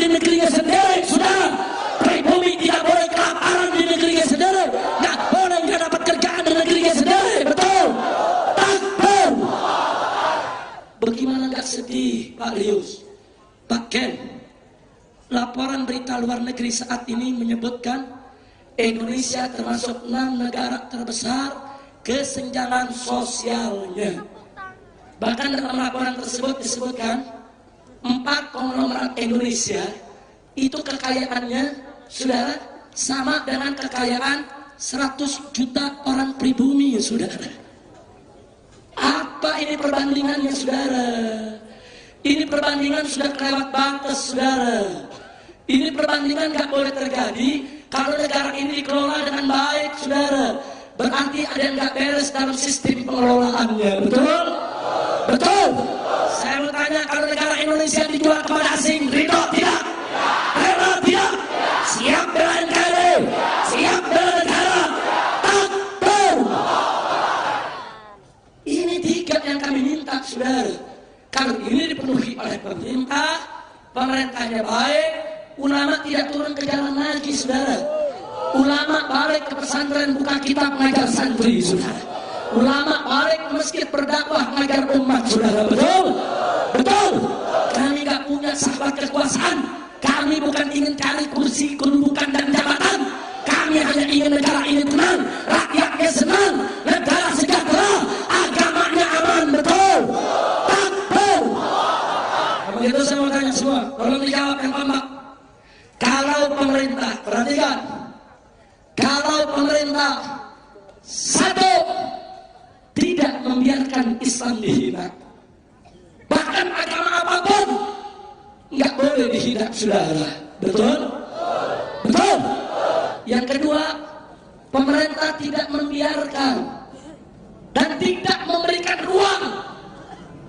di negerinya sendiri, saudara. Pribumi tidak boleh kelaparan di negerinya sendiri, nggak boleh nggak dapat kerjaan di negerinya sendiri, betul? Takbir. Bagaimana nggak sedih, Pak Lius, Pak Ken? Laporan berita luar negeri saat ini menyebutkan Indonesia termasuk 6 negara terbesar kesenjangan sosialnya. Bahkan dalam laporan tersebut disebutkan 4 konglomerat Indonesia itu kekayaannya, saudara, sama dengan kekayaan 100 juta orang pribumi, saudara. Apa ini perbandingannya, saudara? Ini perbandingan sudah kelewat batas, saudara. Ini perbandingan gak boleh terjadi kalau negara ini dikelola dengan baik, saudara. Berarti ada yang gak beres dalam sistem pengelolaannya, betul? Betul. Saya mau tanya, kalau negara Indonesia dijual kepada asing, ridho tidak? Rela tidak? Siap bela NKRI? Siap bela negara? Takbir. Ini 3 yang kami minta, saudara. Kalau ini dipenuhi oleh pemerintah, pemerintahnya baik, ulama tidak turun ke jalan lagi, saudara. Ulama balik ke pesantren, buka kitab, mengajar santri, saudara. Ulama balik ke masjid, berdakwah, mengajar umat, saudara. Betul? Betul. Kami gak punya sahabat kekuasaan. Kami bukan ingin cari kursi, kedudukan dan jabatan. Kami hanya ingin negara ini tenang, rakyatnya senang, negara sejahtera, agamanya aman. Betul? Takbir. Begitu saya mau tanya semua, tolong dijawab yang kompak. Kalau pemerintah, perhatikan, kalau pemerintah satu, tidak membiarkan Islam dihina, bahkan agama apapun nggak boleh dihina, saudara. Betul? Betul. Yang kedua, pemerintah tidak membiarkan dan tidak memberikan ruang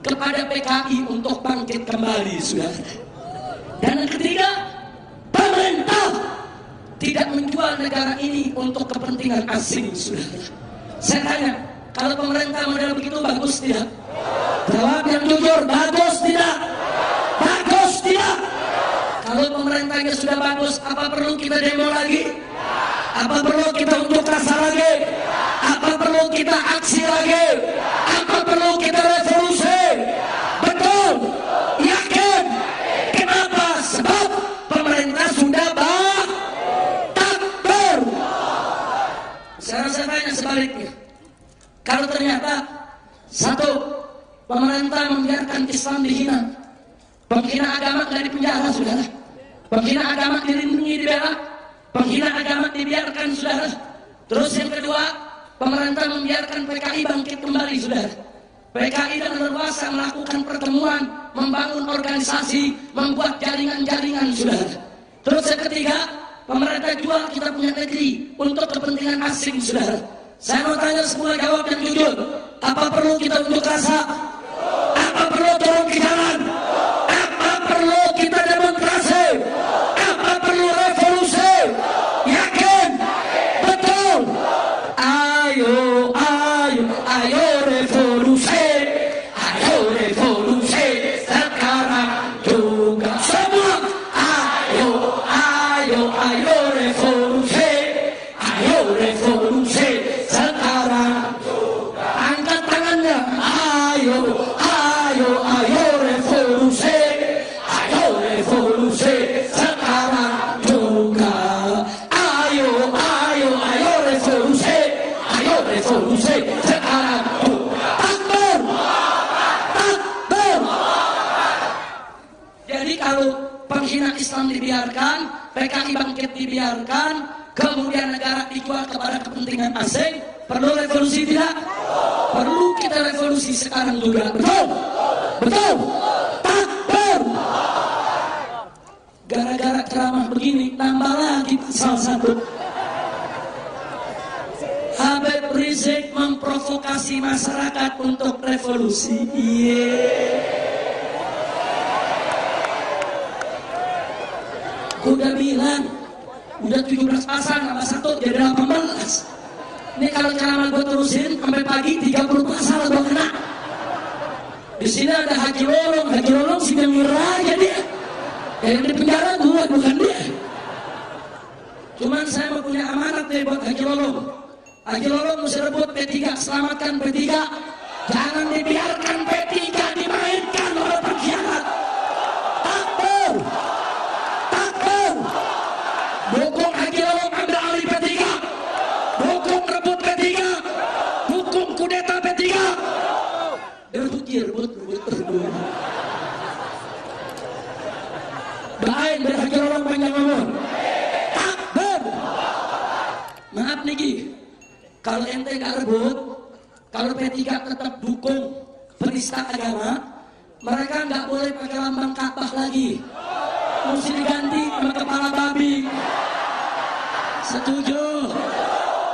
kepada PKI untuk bangkit kembali, saudara. Dan yang ketiga, pemerintah tidak menjual negara ini untuk kepentingan asing, saudara. Saya tanya, kalau pemerintah model begitu bagus tidak? Jawab yang jujur, bagus tidak? Bagus tidak? Kalau pemerintahnya sudah bagus, apa perlu kita demo lagi? Apa perlu kita unjuk rasa lagi? Apa perlu kita aksi lagi? Apa perlu kita revolusi? Betul? Yakin? Kenapa? Sebab pemerintah sudah takbir. Sekarang saya tanya sebaliknya. Kalau ternyata satu, pemerintah membiarkan Islam dihina, penghina agama nggak dipenjara, saudara. Penghina agama dilindungi, dibela. Penghina agama dibiarkan, saudara. Terus yang kedua, pemerintah membiarkan PKI bangkit kembali, saudara. PKI dan leluasa melakukan pertemuan, membangun organisasi, membuat jaringan-jaringan, saudara. Terus yang ketiga, pemerintah jual kita punya negeri untuk kepentingan asing, saudara. Saya mau tanya semua, jawab yang jujur. Apa perlu kita unjuk rasa? Apa perlu turun ke jalan? Apa perlu kita demonstrasi? Apa perlu revolusi? Yakin? Betul? Ayo, ayo, ayo revolusi. Ayo revolusi. Sekarang juga semua. Ayo, ayo, ayo revolusi. Ayo revolusi. Sekarang juga. Angkat tangannya. Ayo, ayo, ayo revolusi. Ayo revolusi. Sekarang juga. Ayo, ayo, ayo revolusi. Ayo revolusi. Sekarang juga. Takbir. Takbir. Jadi kalau penghina Islam dibiarkan, PKI bangkit dibiarkan, kemudian negara dijual kepada kepentingan asing, perlu revolusi tidak? Perlu kita revolusi sekarang juga. Betul? Betul? Takbir. Gara-gara ceramah begini, nambah lagi pasal 1. Habib Rizik memprovokasi masyarakat untuk revolusi. Gue udah bilang, udah 17 pasal, nambah 1 jadi 18. Ini kalau ceramah gue terusin sampai pagi 30 pasal gue kena. Di sini ada Haji Lolong sih nyengir aja dia. Yang di penjara gue. nih buat Haji Lolong. Haji Lolong mesti rebut P3, selamatkan P3. Jangan dibiarkan P3 dimainkan oleh pengkhianat. Takbir, takbir. Dukung Haji Lolong ambil alih P3. Dukung rebut P3. Dukung kudeta P3. Rebut. Doain biar Haji Lolong panjang umur. Takbir. Maaf nih Ki, kalau ente gak rebut, kalau P3 tetap dukung penista agama, mereka nggak boleh pakai lambang Ka'bah lagi. Mesti diganti sama kepala babi. Setuju?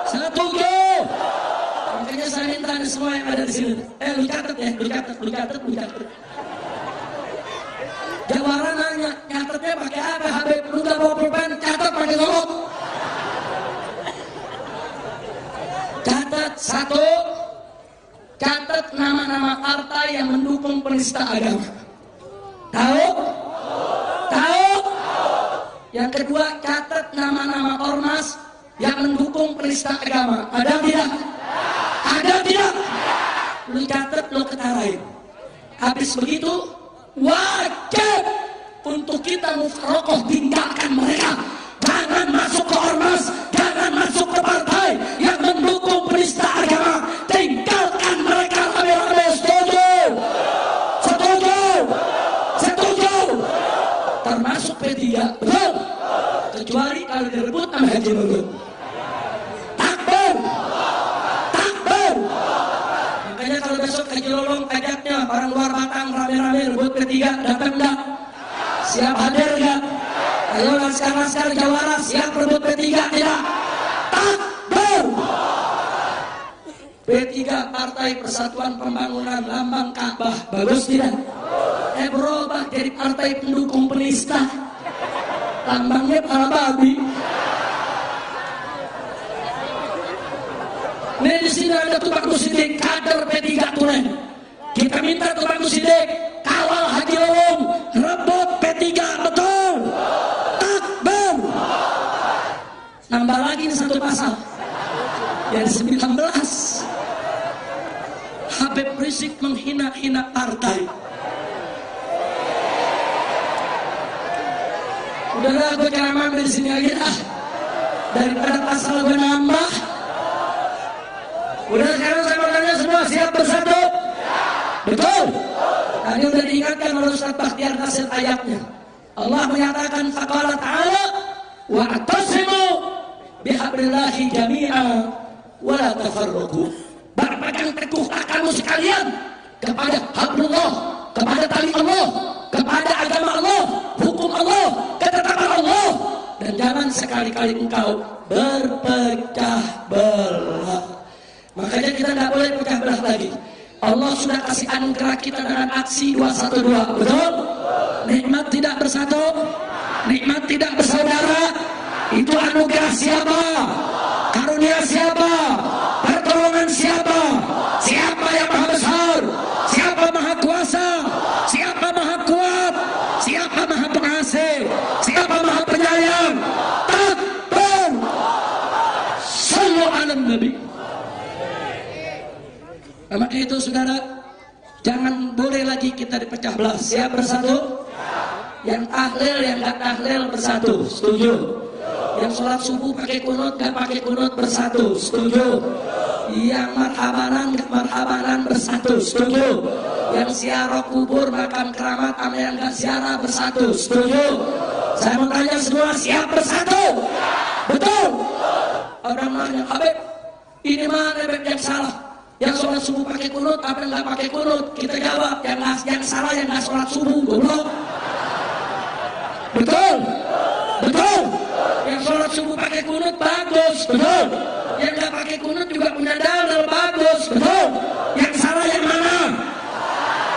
Setuju? Makanya saya minta semua yang ada di sini. Lu catat ya, lu catat. Jawara nanya, nyatetnya pakai apa? Habib, lu gak bawa pulpen, catat pakai golok. Catat satu. Catat nama-nama partai yang mendukung penista agama. Tahu? Tahu? Yang kedua, catat nama-nama ormas yang mendukung penista agama. Ada tidak? Ada tidak? Lu catat, lu ketarain. Habis begitu, wajib untuk kita mufarokoh, tinggalkan mereka. Jangan masuk ke ormas, jangan masuk ke partai yang mendukung penista agama. Tinggalkan mereka rame-rame. Setuju? Setuju? Setuju? Termasuk P3, betul? Kecuali kalau direbut sama Haji Lolong. Takbir! Takbir! Makanya kalau besok Haji Lolong ajaknya orang luar Batang rame-rame rebut P3, datang enggak? Siap hadir enggak? Ayo laskar-laskar Jawara siap rebut P3 tidak? Takbir! P3 Partai Persatuan Pembangunan, lambang Ka'bah, bagus tidak? Berubah jadi partai pendukung penista, lambangnya kepala babi. Nih di sini ada Tupak Musidik, kader P3 Tulen. Kita minta Tupak Musidik kawal Haji Lolong, rebut P3, betul? Takbir! Nambah lagi satu pasal yang 19. Habib Rizik menghina-hina partai. Udahlah, gue ceramah di sini lagi ah, daripada pasal gue nambah. Udah, sekarang saya mau tanya semua, siap bersatu? Betul? Tadi udah diingatkan oleh Ustaz Bakhtiar Nasir ayatnya. Allah menyatakan faqala ta'ala wa'tasimu bihablillahi jami'a wa la tafarraqu. Berpegang teguhlah kamu sekalian kepada hablullah, kepada tali Allah, kepada agama Allah, hukum Allah, ketetapan Allah, dan jangan sekali-kali engkau berpecah belah. Makanya kita nggak boleh pecah belah lagi. Allah sudah kasih anugerah kita dengan aksi 212, betul? Nikmat tidak bersatu, nikmat tidak bersaudara, itu anugerah siapa? Karunia siapa? Pertolongan siapa? Siapa yang maha besar? Siapa maha kuasa? Siapa maha kuat? Siapa maha pengasih? Siapa maha penyayang? Takbir! Sallu ala Nabi. Maka itu saudara, jangan boleh lagi kita dipecah belah. Siap bersatu? Yang tahlil, yang gak tahlil bersatu. Setuju? Yang sholat subuh pakai kunut, gak pakai kunut bersatu. Setuju? Yang marhabanan, gak marhabanan bersatu. Setuju? Yang ziarah kubur, makam keramat, sama yang gak ziarah bersatu. Setuju? Saya mau tanya semua, siap bersatu? Betul? Orang nanya, Habib, ini mana Habib yang salah? Yang sholat subuh pakai kunut, apa yang gak pakai kunut? Kita jawab, yang salah yang gak sholat subuh, goblok. Betul? Betul? Yang sholat subuh pakai kunut bagus, betul? Yang gak pakai kunut juga punya dalil bagus, betul? Yang salah yang mana?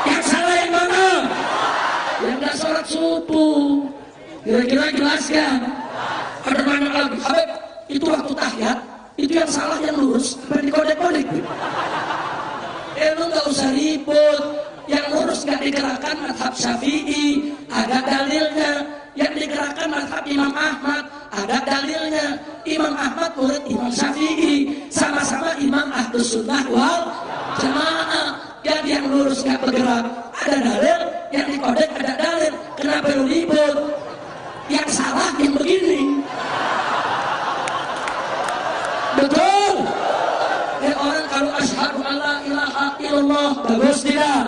Yang salah yang mana? Yang gak sholat subuh. Kira-kira jelaskan. Ada banyak lagi, Habib, itu waktu tahiyat, itu yang salah yang lurus, apa dikodek-kodek? Lu gak usah ribut. Yang lurus gak digerakkan madhab Syafi'i, ada dalilnya. Yang digerakkan madhab Imam Ahmad, ada dalilnya. Imam Ahmad murid Imam Syafi'i, sama-sama Imam Ahlus Sunnah wal Jamaah. Jadi yang lurus gak bergerak ada dalil, yang dikodek ada dalil. Kenapa lu ribut? Yang salah yang begini. Betul. Orang kalau asyhadu an la ilaha illallah bagus tidak?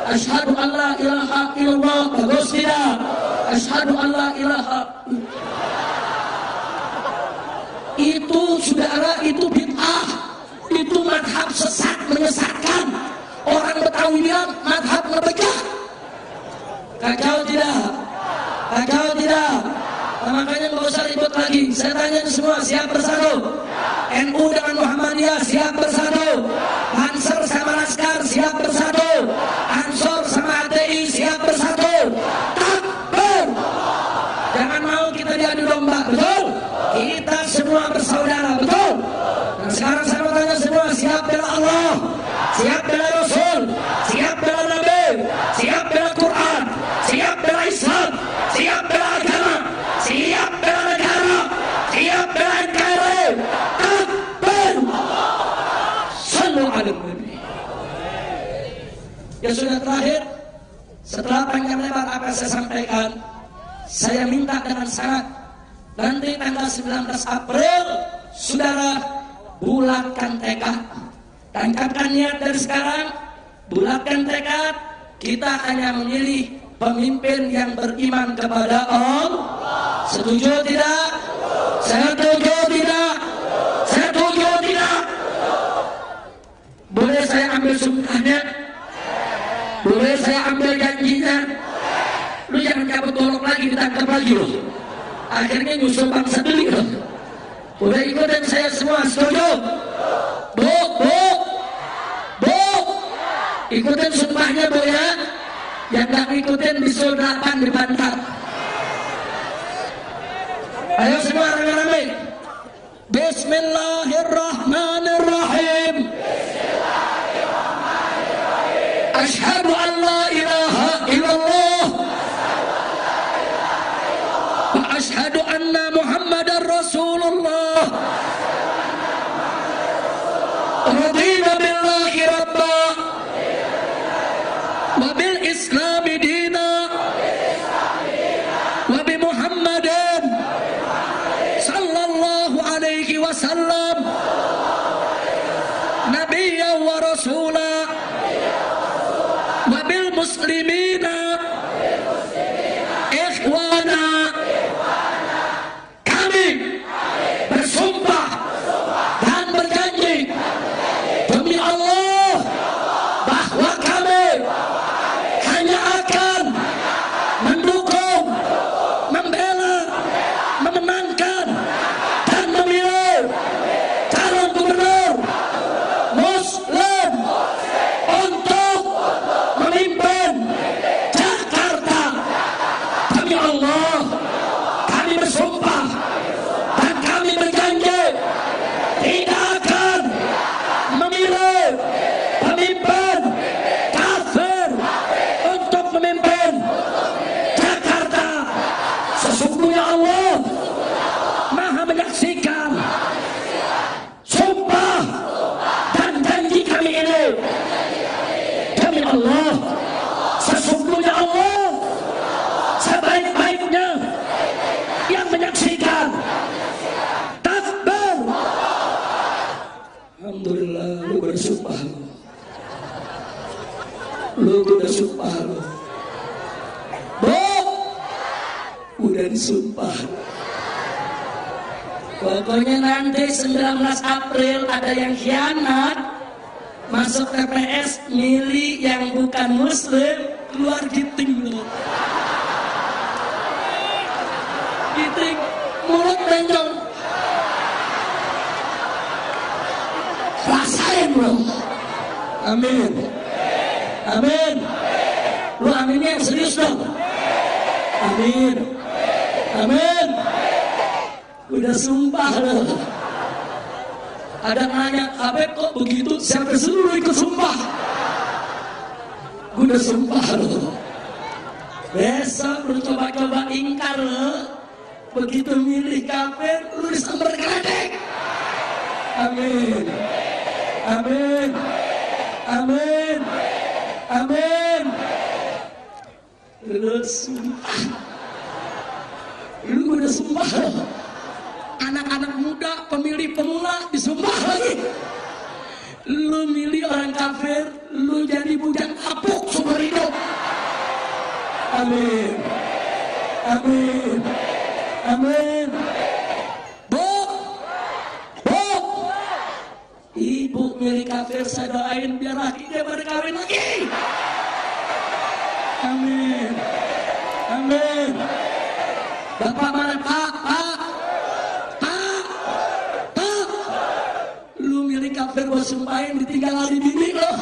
Asyhadu an la ilaha illallah bagus tidak? Asyhadu an la ilaha. Itu saudara, itu bid'ah. Itu madhab sesat, menyesatkan. Orang Betawi bilang madhab ngebegah. Kacau tidak? Kacau tidak? Nah, makanya nggak usah ribut lagi. Saya tanya semua, siap bersatu? NU dengan Muhammadiyah siap bersatu? Ansor sama Laskar siap bersatu? Ansor sama ATI siap bersatu? Takbir! Jangan mau kita diadu domba, betul? Kita semua bersaudara, betul? Nah, sekarang saya mau tanya semua, siap bela Allah? Siap bela Rasul? Siap bela Nabi? Siap bela Quran? Siap bela Islam? Siap bela agama? Siap bela negara? Siap bela NKRI? Takbir! Sallu ala Nabi. Ya sudah, terakhir, setelah panjang lebar apa yang saya sampaikan, saya minta dengan sangat, nanti tanggal 19 April, saudara bulatkan tekad, tancapkan niat dari sekarang, bulatkan tekad. Kita hanya memilih pemimpin yang beriman kepada Allah. Setuju tidak? Setuju tidak? Setuju tidak? Boleh saya ambil sumpahnya? Boleh saya ambil janjinya? Lu jangan cabut golok lagi, ditangkap lagi loh. Akhirnya nyusul bangsa beli loh. Udah ikutin saya semua, setuju? Bu, bu, bu, ikutin sumpahnya bu ya. Yang gak ikutin bisul 8 di pantat. Ayo semua rame-rame. Bismillahirrahmanirrahim. Asyhadu an la ilaha illallah. Wa asyhadu anna Muhammadar Rasulullah. Radina billahi rabba. Wa bil islami dina. Wa bi Muhammadin sallallahu alaihi wasallam nabiyya wa rasula. Wa bil muslimina ikhwana. Kami bersumpah dan berjanji demi Allah bahwa kami hanya akan mendukung, membela, memenangkan dan memilih calon gubernur Muslim untuk memimpin Jakarta. Demi Allah kami bersumpah dan kami berjanji tidak akan memilih pemimpin kafir untuk memimpin Jakarta. Sesungguhnya Allah Maha menyaksikan sumpah dan janji kami ini. Demi Allah, sesungguhnya Allah sebaik-baiknya yang menyaksikan. Takbir! Alhamdulillah, lu bersumpah lu udah sumpah lu. Bu, udah disumpah. Pokoknya nanti 19 April ada yang khianat, masuk TPS milih yang bukan Muslim, keluar giting lu. Giting, mulut benjol. Rasain bro. Amin. Amin. Lu aminnya yang serius dong. Amin. Amin. Udah sumpah loh. Ada nanya, apa kok begitu? Siapa suruh ikut sumpah? Udah sumpah loh. Besok lu coba-coba ingkar loh. begitu milih kafir lu disambar geledek. Amin. Amin. Amin. Amin. Lu sumpah. Lu udah sumpah. Anak-anak muda, pemilih pemula disumpah lagi. Lu milih orang kafir, lu jadi bujang kapuk seumur hidup. Amin. Amin. Amin. Bu, ibu milih kafir, saya doain biar lakinya pada kawin lagi. Amin. Amin. Bapak mana Pak? Lu milih kafir buat sumpahin ditinggal lari bini lo.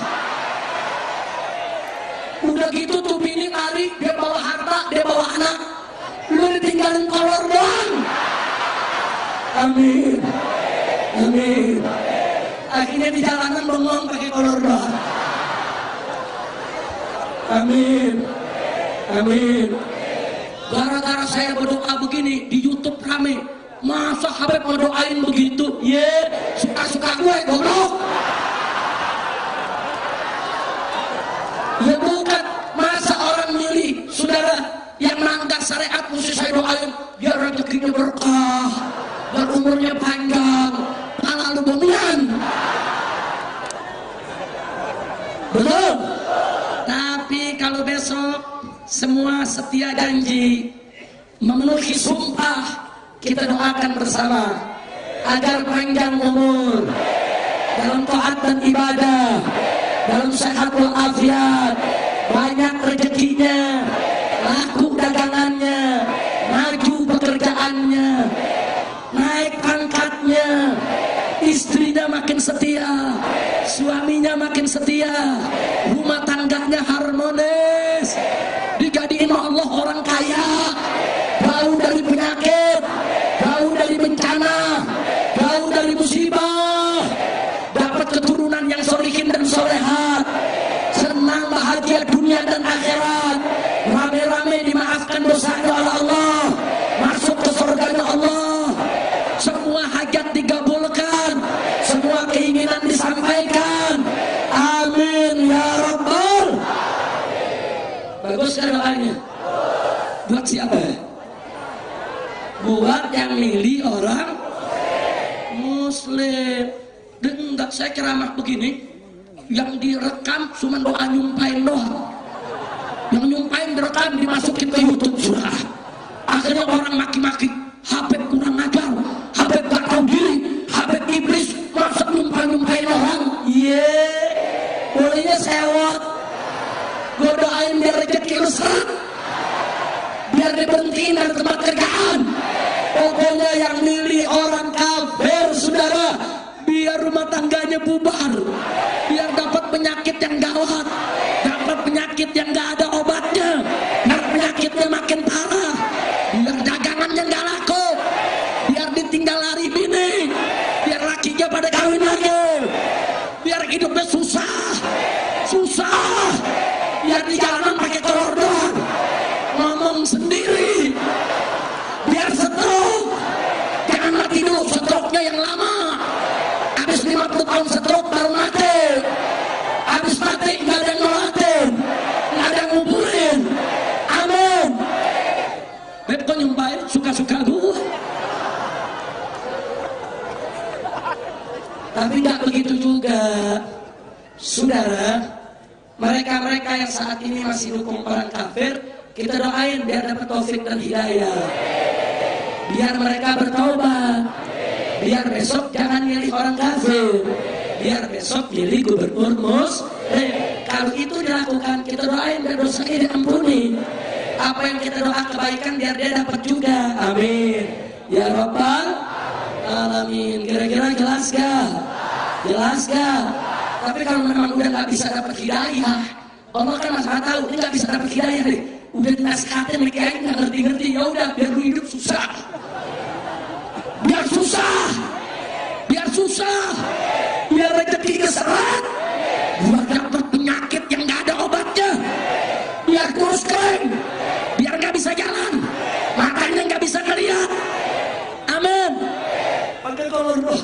Udah gitu tuh bini lari, dia bawa harta, dia bawa anak. Lu ditinggalin kolor doang. Amin. Amin. Akhirnya di jalanan bengong pakai kolor doang. Amin. Amin. Gara-gara saya berdoa begini di YouTube rame. Masa Habib mau doain begitu? Suka-suka gue goblok. Ya bukan, masa orang milih saudara yang melanggar syariat mesti saya doain biar rezekinya berkah, biar umurnya panjang, lalu bumian. Betul? Tapi kalau besok semua setia janji, memenuhi sumpah, kita doakan bersama agar panjang umur dalam taat dan ibadah, dalam sehat walafiat, banyak rezekinya, laku dagangannya, maju pekerjaannya, naik pangkatnya, istrinya makin setia, suaminya makin setia, rumah tangganya harmonis, dijadiin Allah orang kaya, jauh dari penyakit, jauh dari bencana, jauh dari musibah, dapat keturunan yang solihin dan solehat, senang bahagia dunia dan akhirat, rame-rame dimaafkan dosanya oleh Allah, masuk ke surganya Allah, semua hajat digabulkan, semua keinginan disampaikan. Amin ya Rabbal. Bagus kan doanya? Buat siapa? Buat yang milih orang Muslim. Dan enggak, saya ceramah begini, yang direkam cuma doa nyumpain doang. Yang nyumpain direkam dimasukin ke YouTube sudah. Akhirnya orang maki-maki, Habib kurang ajar, Habib gak tahu diri, Habib iblis, masa nyumpain orang. Bolehnya sewot. Gue doain biar rezeki lu seret, biar diberhentiin dari tempat kerjaan. Pokoknya yang milih orang kafir saudara, biar rumah tangganya bubar, biar dapat penyakit yang gawat, dapat penyakit yang gak ada obatnya, biar penyakitnya makin parah, biar dagangannya gak laku, biar ditinggal lari bini, biar lakinya pada kawin lagi, biar hidupnya susah, biar di jalanan pakai telur doang, ngomong sendiri, biar stroke, jangan mati dulu, stroke-nya yang lama. Habis 50 tahun stroke baru mati, habis mati nggak ada yang ngolatin, nggak ada yang nguburin. Amin. Beb kok nyumpahin suka-suka gue, tapi nggak begitu juga saudara. Mereka-mereka yang saat ini masih dukung orang kafir, kita doain biar dapat taufik dan hidayah, biar mereka bertaubat, biar besok jangan milih orang kafir, biar besok milih gubernur Muslim. Kalau itu dilakukan, kita doain biar dosanya diampuni. Apa yang kita doa kebaikan biar dia dapat juga. Amin ya Rabbal Alamin. Kira-kira jelas gak? Jelas gak? Tapi kalau memang udah nggak bisa dapat hidayah, Allah kan masalah tahu ini nggak bisa dapat hidayah nih, udah dinasihatin nih kayak nggak ngerti-ngerti, ya udah biar lu hidup susah, biar rezeki keseret, biar dapat penyakit yang nggak ada obatnya, biar kurus kering, biar nggak bisa jalan, matanya nggak bisa ngeliat, molor dong.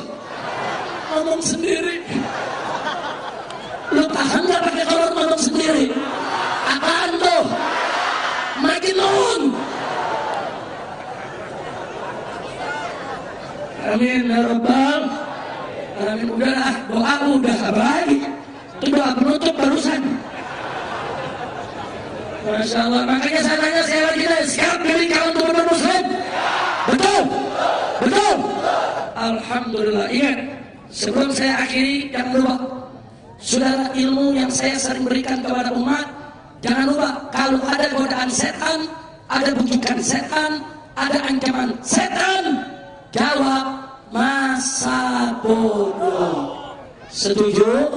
Ngomong sendiri. Lu tahan gak pakai kolor ngomong sendiri? Apaan tuh? Majnun. Amin ya rabbal alamin. Udahlah, doa udah baik. Itu doa penutup barusan. Masya Allah. Makanya saya tanya sekali lagi, siap pilih calon gubernur Muslim? Betul? Betul? Alhamdulillah. Ingat, sebelum saya akhiri, jangan lupa, saudara, ilmu yang saya sering berikan kepada umat, jangan lupa, kalau ada godaan setan, ada bujukan setan, ada ancaman setan, jawab masa bodoh. Setuju?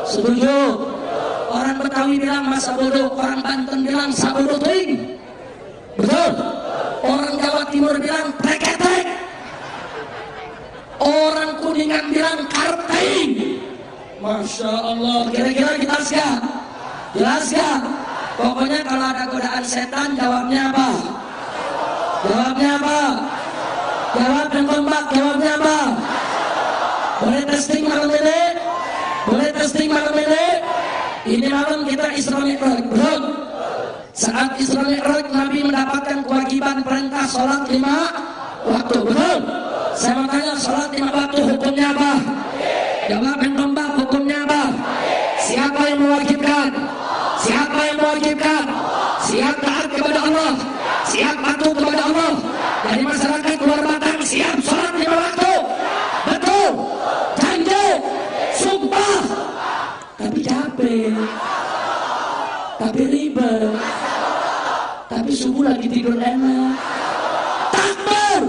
Setuju? Orang Betawi bilang masa bodoh, orang Banten bilang sabodo ting. Betul? Orang Jawa Timur bilang teketek. Orang Kuningan bilang karting. Masya Allah. Kira-kira jelas gak? Jelas gak? Pokoknya kalau ada godaan setan, jawabnya apa? Jawabnya apa? Jawab yang kompak, jawabnya apa? Boleh testing malam ini? Boleh testing malam ini? Ini malam kita Isra Mi'raj, betul? Saat Isra Mi'raj Nabi mendapatkan kewajiban perintah sholat 5 waktu, betul? Saya mau tanya, sholat 5 waktu hukumnya apa? Jawab yang kompak, hukumnya apa? Siapa yang mewajibkan? Siapa yang mewajibkan? Siap taat kepada Allah, siap patuh kepada Allah. Dari masyarakat luar Batang siap sholat 5 waktu, betul? Janji, sumpah. Tapi capek, tapi ribet, tapi subuh lagi tidur enak. Takbir,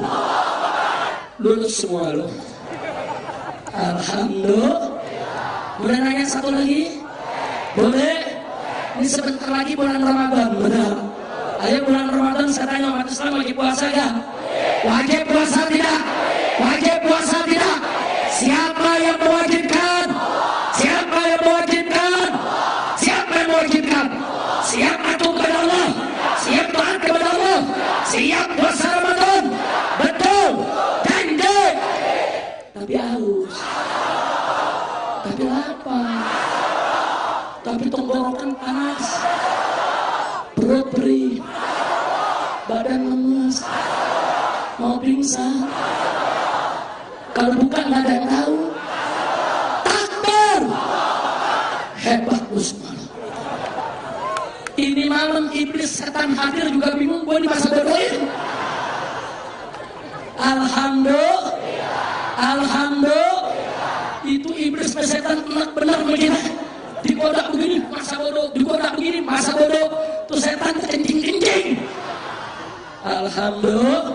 lulus semua loh. Alhamdulillah. Boleh nanya satu lagi? Boleh? Ini sebentar lagi bulan Ramadan, benar? Ayo bulan Ramadan saya tanya umat Islam lagi puasa gak? Wajib puasa tidak? Wajib puasa tidak? Siapa yang mewajibkan? Siapa yang mewajibkan? Siapa yang mewajibkan? Siap patuh kepada Allah, siap taat kepada Allah, siap puasa Ramadan, betul? Janji. Tapi haus, tapi lapar, tapi tenggorokan panas, perut perih, badan lemes, mau pingsan. Kalau bukan nggak ada yang tahu. Takbir, hebat Usman. Ini malam iblis setan hadir juga bingung, gue ini masa bodohin. Alhamdulillah, alhamdulillah. Itu iblis setan enak benar begini. Digoda begini masa bodoh, digoda begini masa bodoh. Tuh setan kencing-kencing. Alhamdulillah.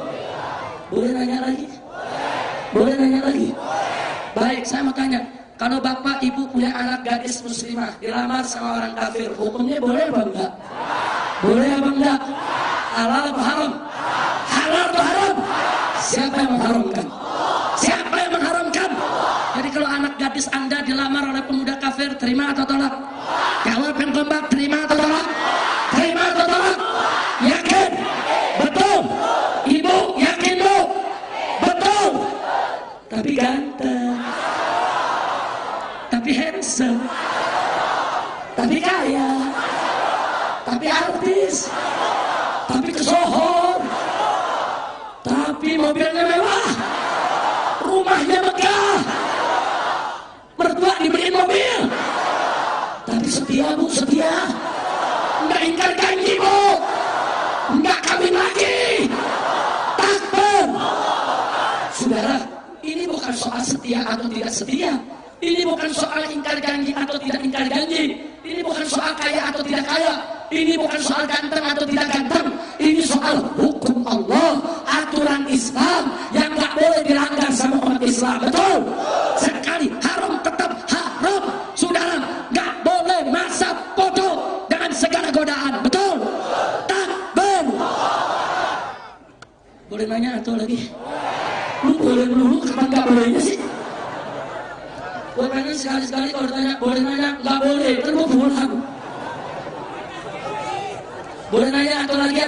Boleh nanya lagi? Boleh nanya lagi? Baik, saya mau tanya, kalau bapak ibu punya anak gadis muslimah dilamar sama orang kafir, hukumnya boleh apa enggak? Boleh apa enggak? Halal atau haram? Halal atau haram? Siapa yang mengharamkan? Siapa yang mengharamkan? Jadi kalau anak gadis anda dilamar oleh pemuda kafir, terima atau tolak? Jawab yang kompak, terima atau tolak? Terima atau tolak? Yakin? Betul? Ibu yakin bu? Betul? Tapi ganteng, tapi handsome, tapi kaya, tapi artis, tapi kesohor, tapi mobilnya mewah, rumahnya megah, mertua dibeliin mobil, tapi setia bu, setia, nggak ingkar janji bu, nggak kawin lagi. Takbir. Saudara, ini bukan soal setia atau tidak setia. Ini bukan soal ingkar janji atau tidak ingkar janji. Ini bukan soal kaya atau tidak kaya. Ini bukan soal ganteng atau tidak ganteng. Ini soal hukum Allah, aturan Islam yang nggak boleh dilanggar sama umat Islam. Betul? Sekali haram tetap haram. Saudara, nggak boleh masa foto dengan segala godaan. Betul? Takbir. Boleh nanya atau lagi? Lu boleh dulu, kapan nggak bolehnya sih? Gue pengen sekali-sekali kalau ditanya boleh nanya, nggak boleh, kan gue pulang. Boleh nanya atau lagi?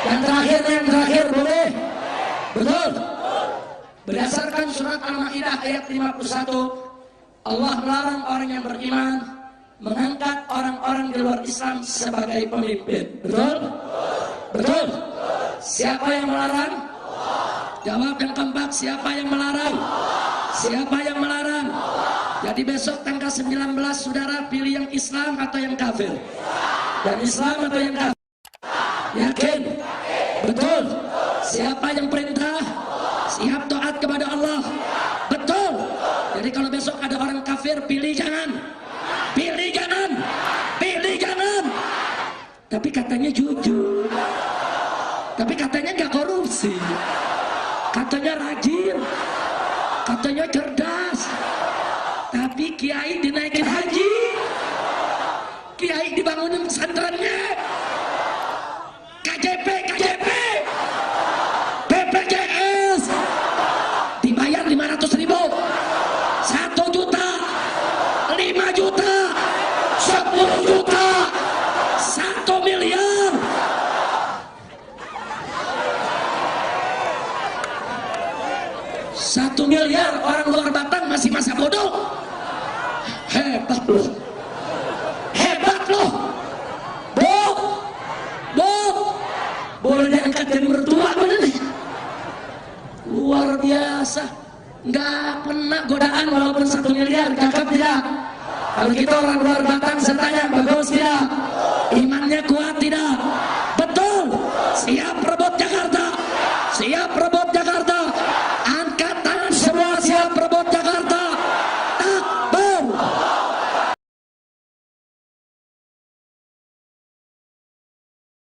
Yang terakhir, boleh? Betul? Berdasarkan surat Al-Maidah ayat 51, Allah melarang orang yang beriman mengangkat orang-orang di luar Islam sebagai pemimpin. Betul? Betul? Siapa yang melarang? Jawab yang keempat, siapa yang melarang? Siapa yang melarang? Jadi besok tanggal 19 saudara pilih yang Islam atau yang kafir? Yang Islam atau yang kafir? Yakin? Betul? Siapa yang perintah? Siap taat kepada Allah? Betul? Jadi kalau besok ada orang kafir, pilih jangan. Pilih jangan. Pilih jangan. Tapi katanya jujur. Tapi katanya nggak korupsi. Katanya rajin. Katanya cerdas. Tapi kiai dinaikin haji. Kiai dibangunin pesantrennya. KJP, BPJS dibayar 500.000, 1 juta, 5 juta, 10 juta, 1 miliar. Satu miliar orang luar Batang masih masa bodoh. Hebat loh. Hebat loh. Boleh diangkat jadi mertua bener nih. Luar biasa. Nggak kena godaan walaupun 1 miliar. Cakep tidak? Kalau kita orang luar Batang saya tanya, bagus tidak? Imannya kuat tidak? Betul. Siap rebut Jakarta. Siap rebut Jakarta.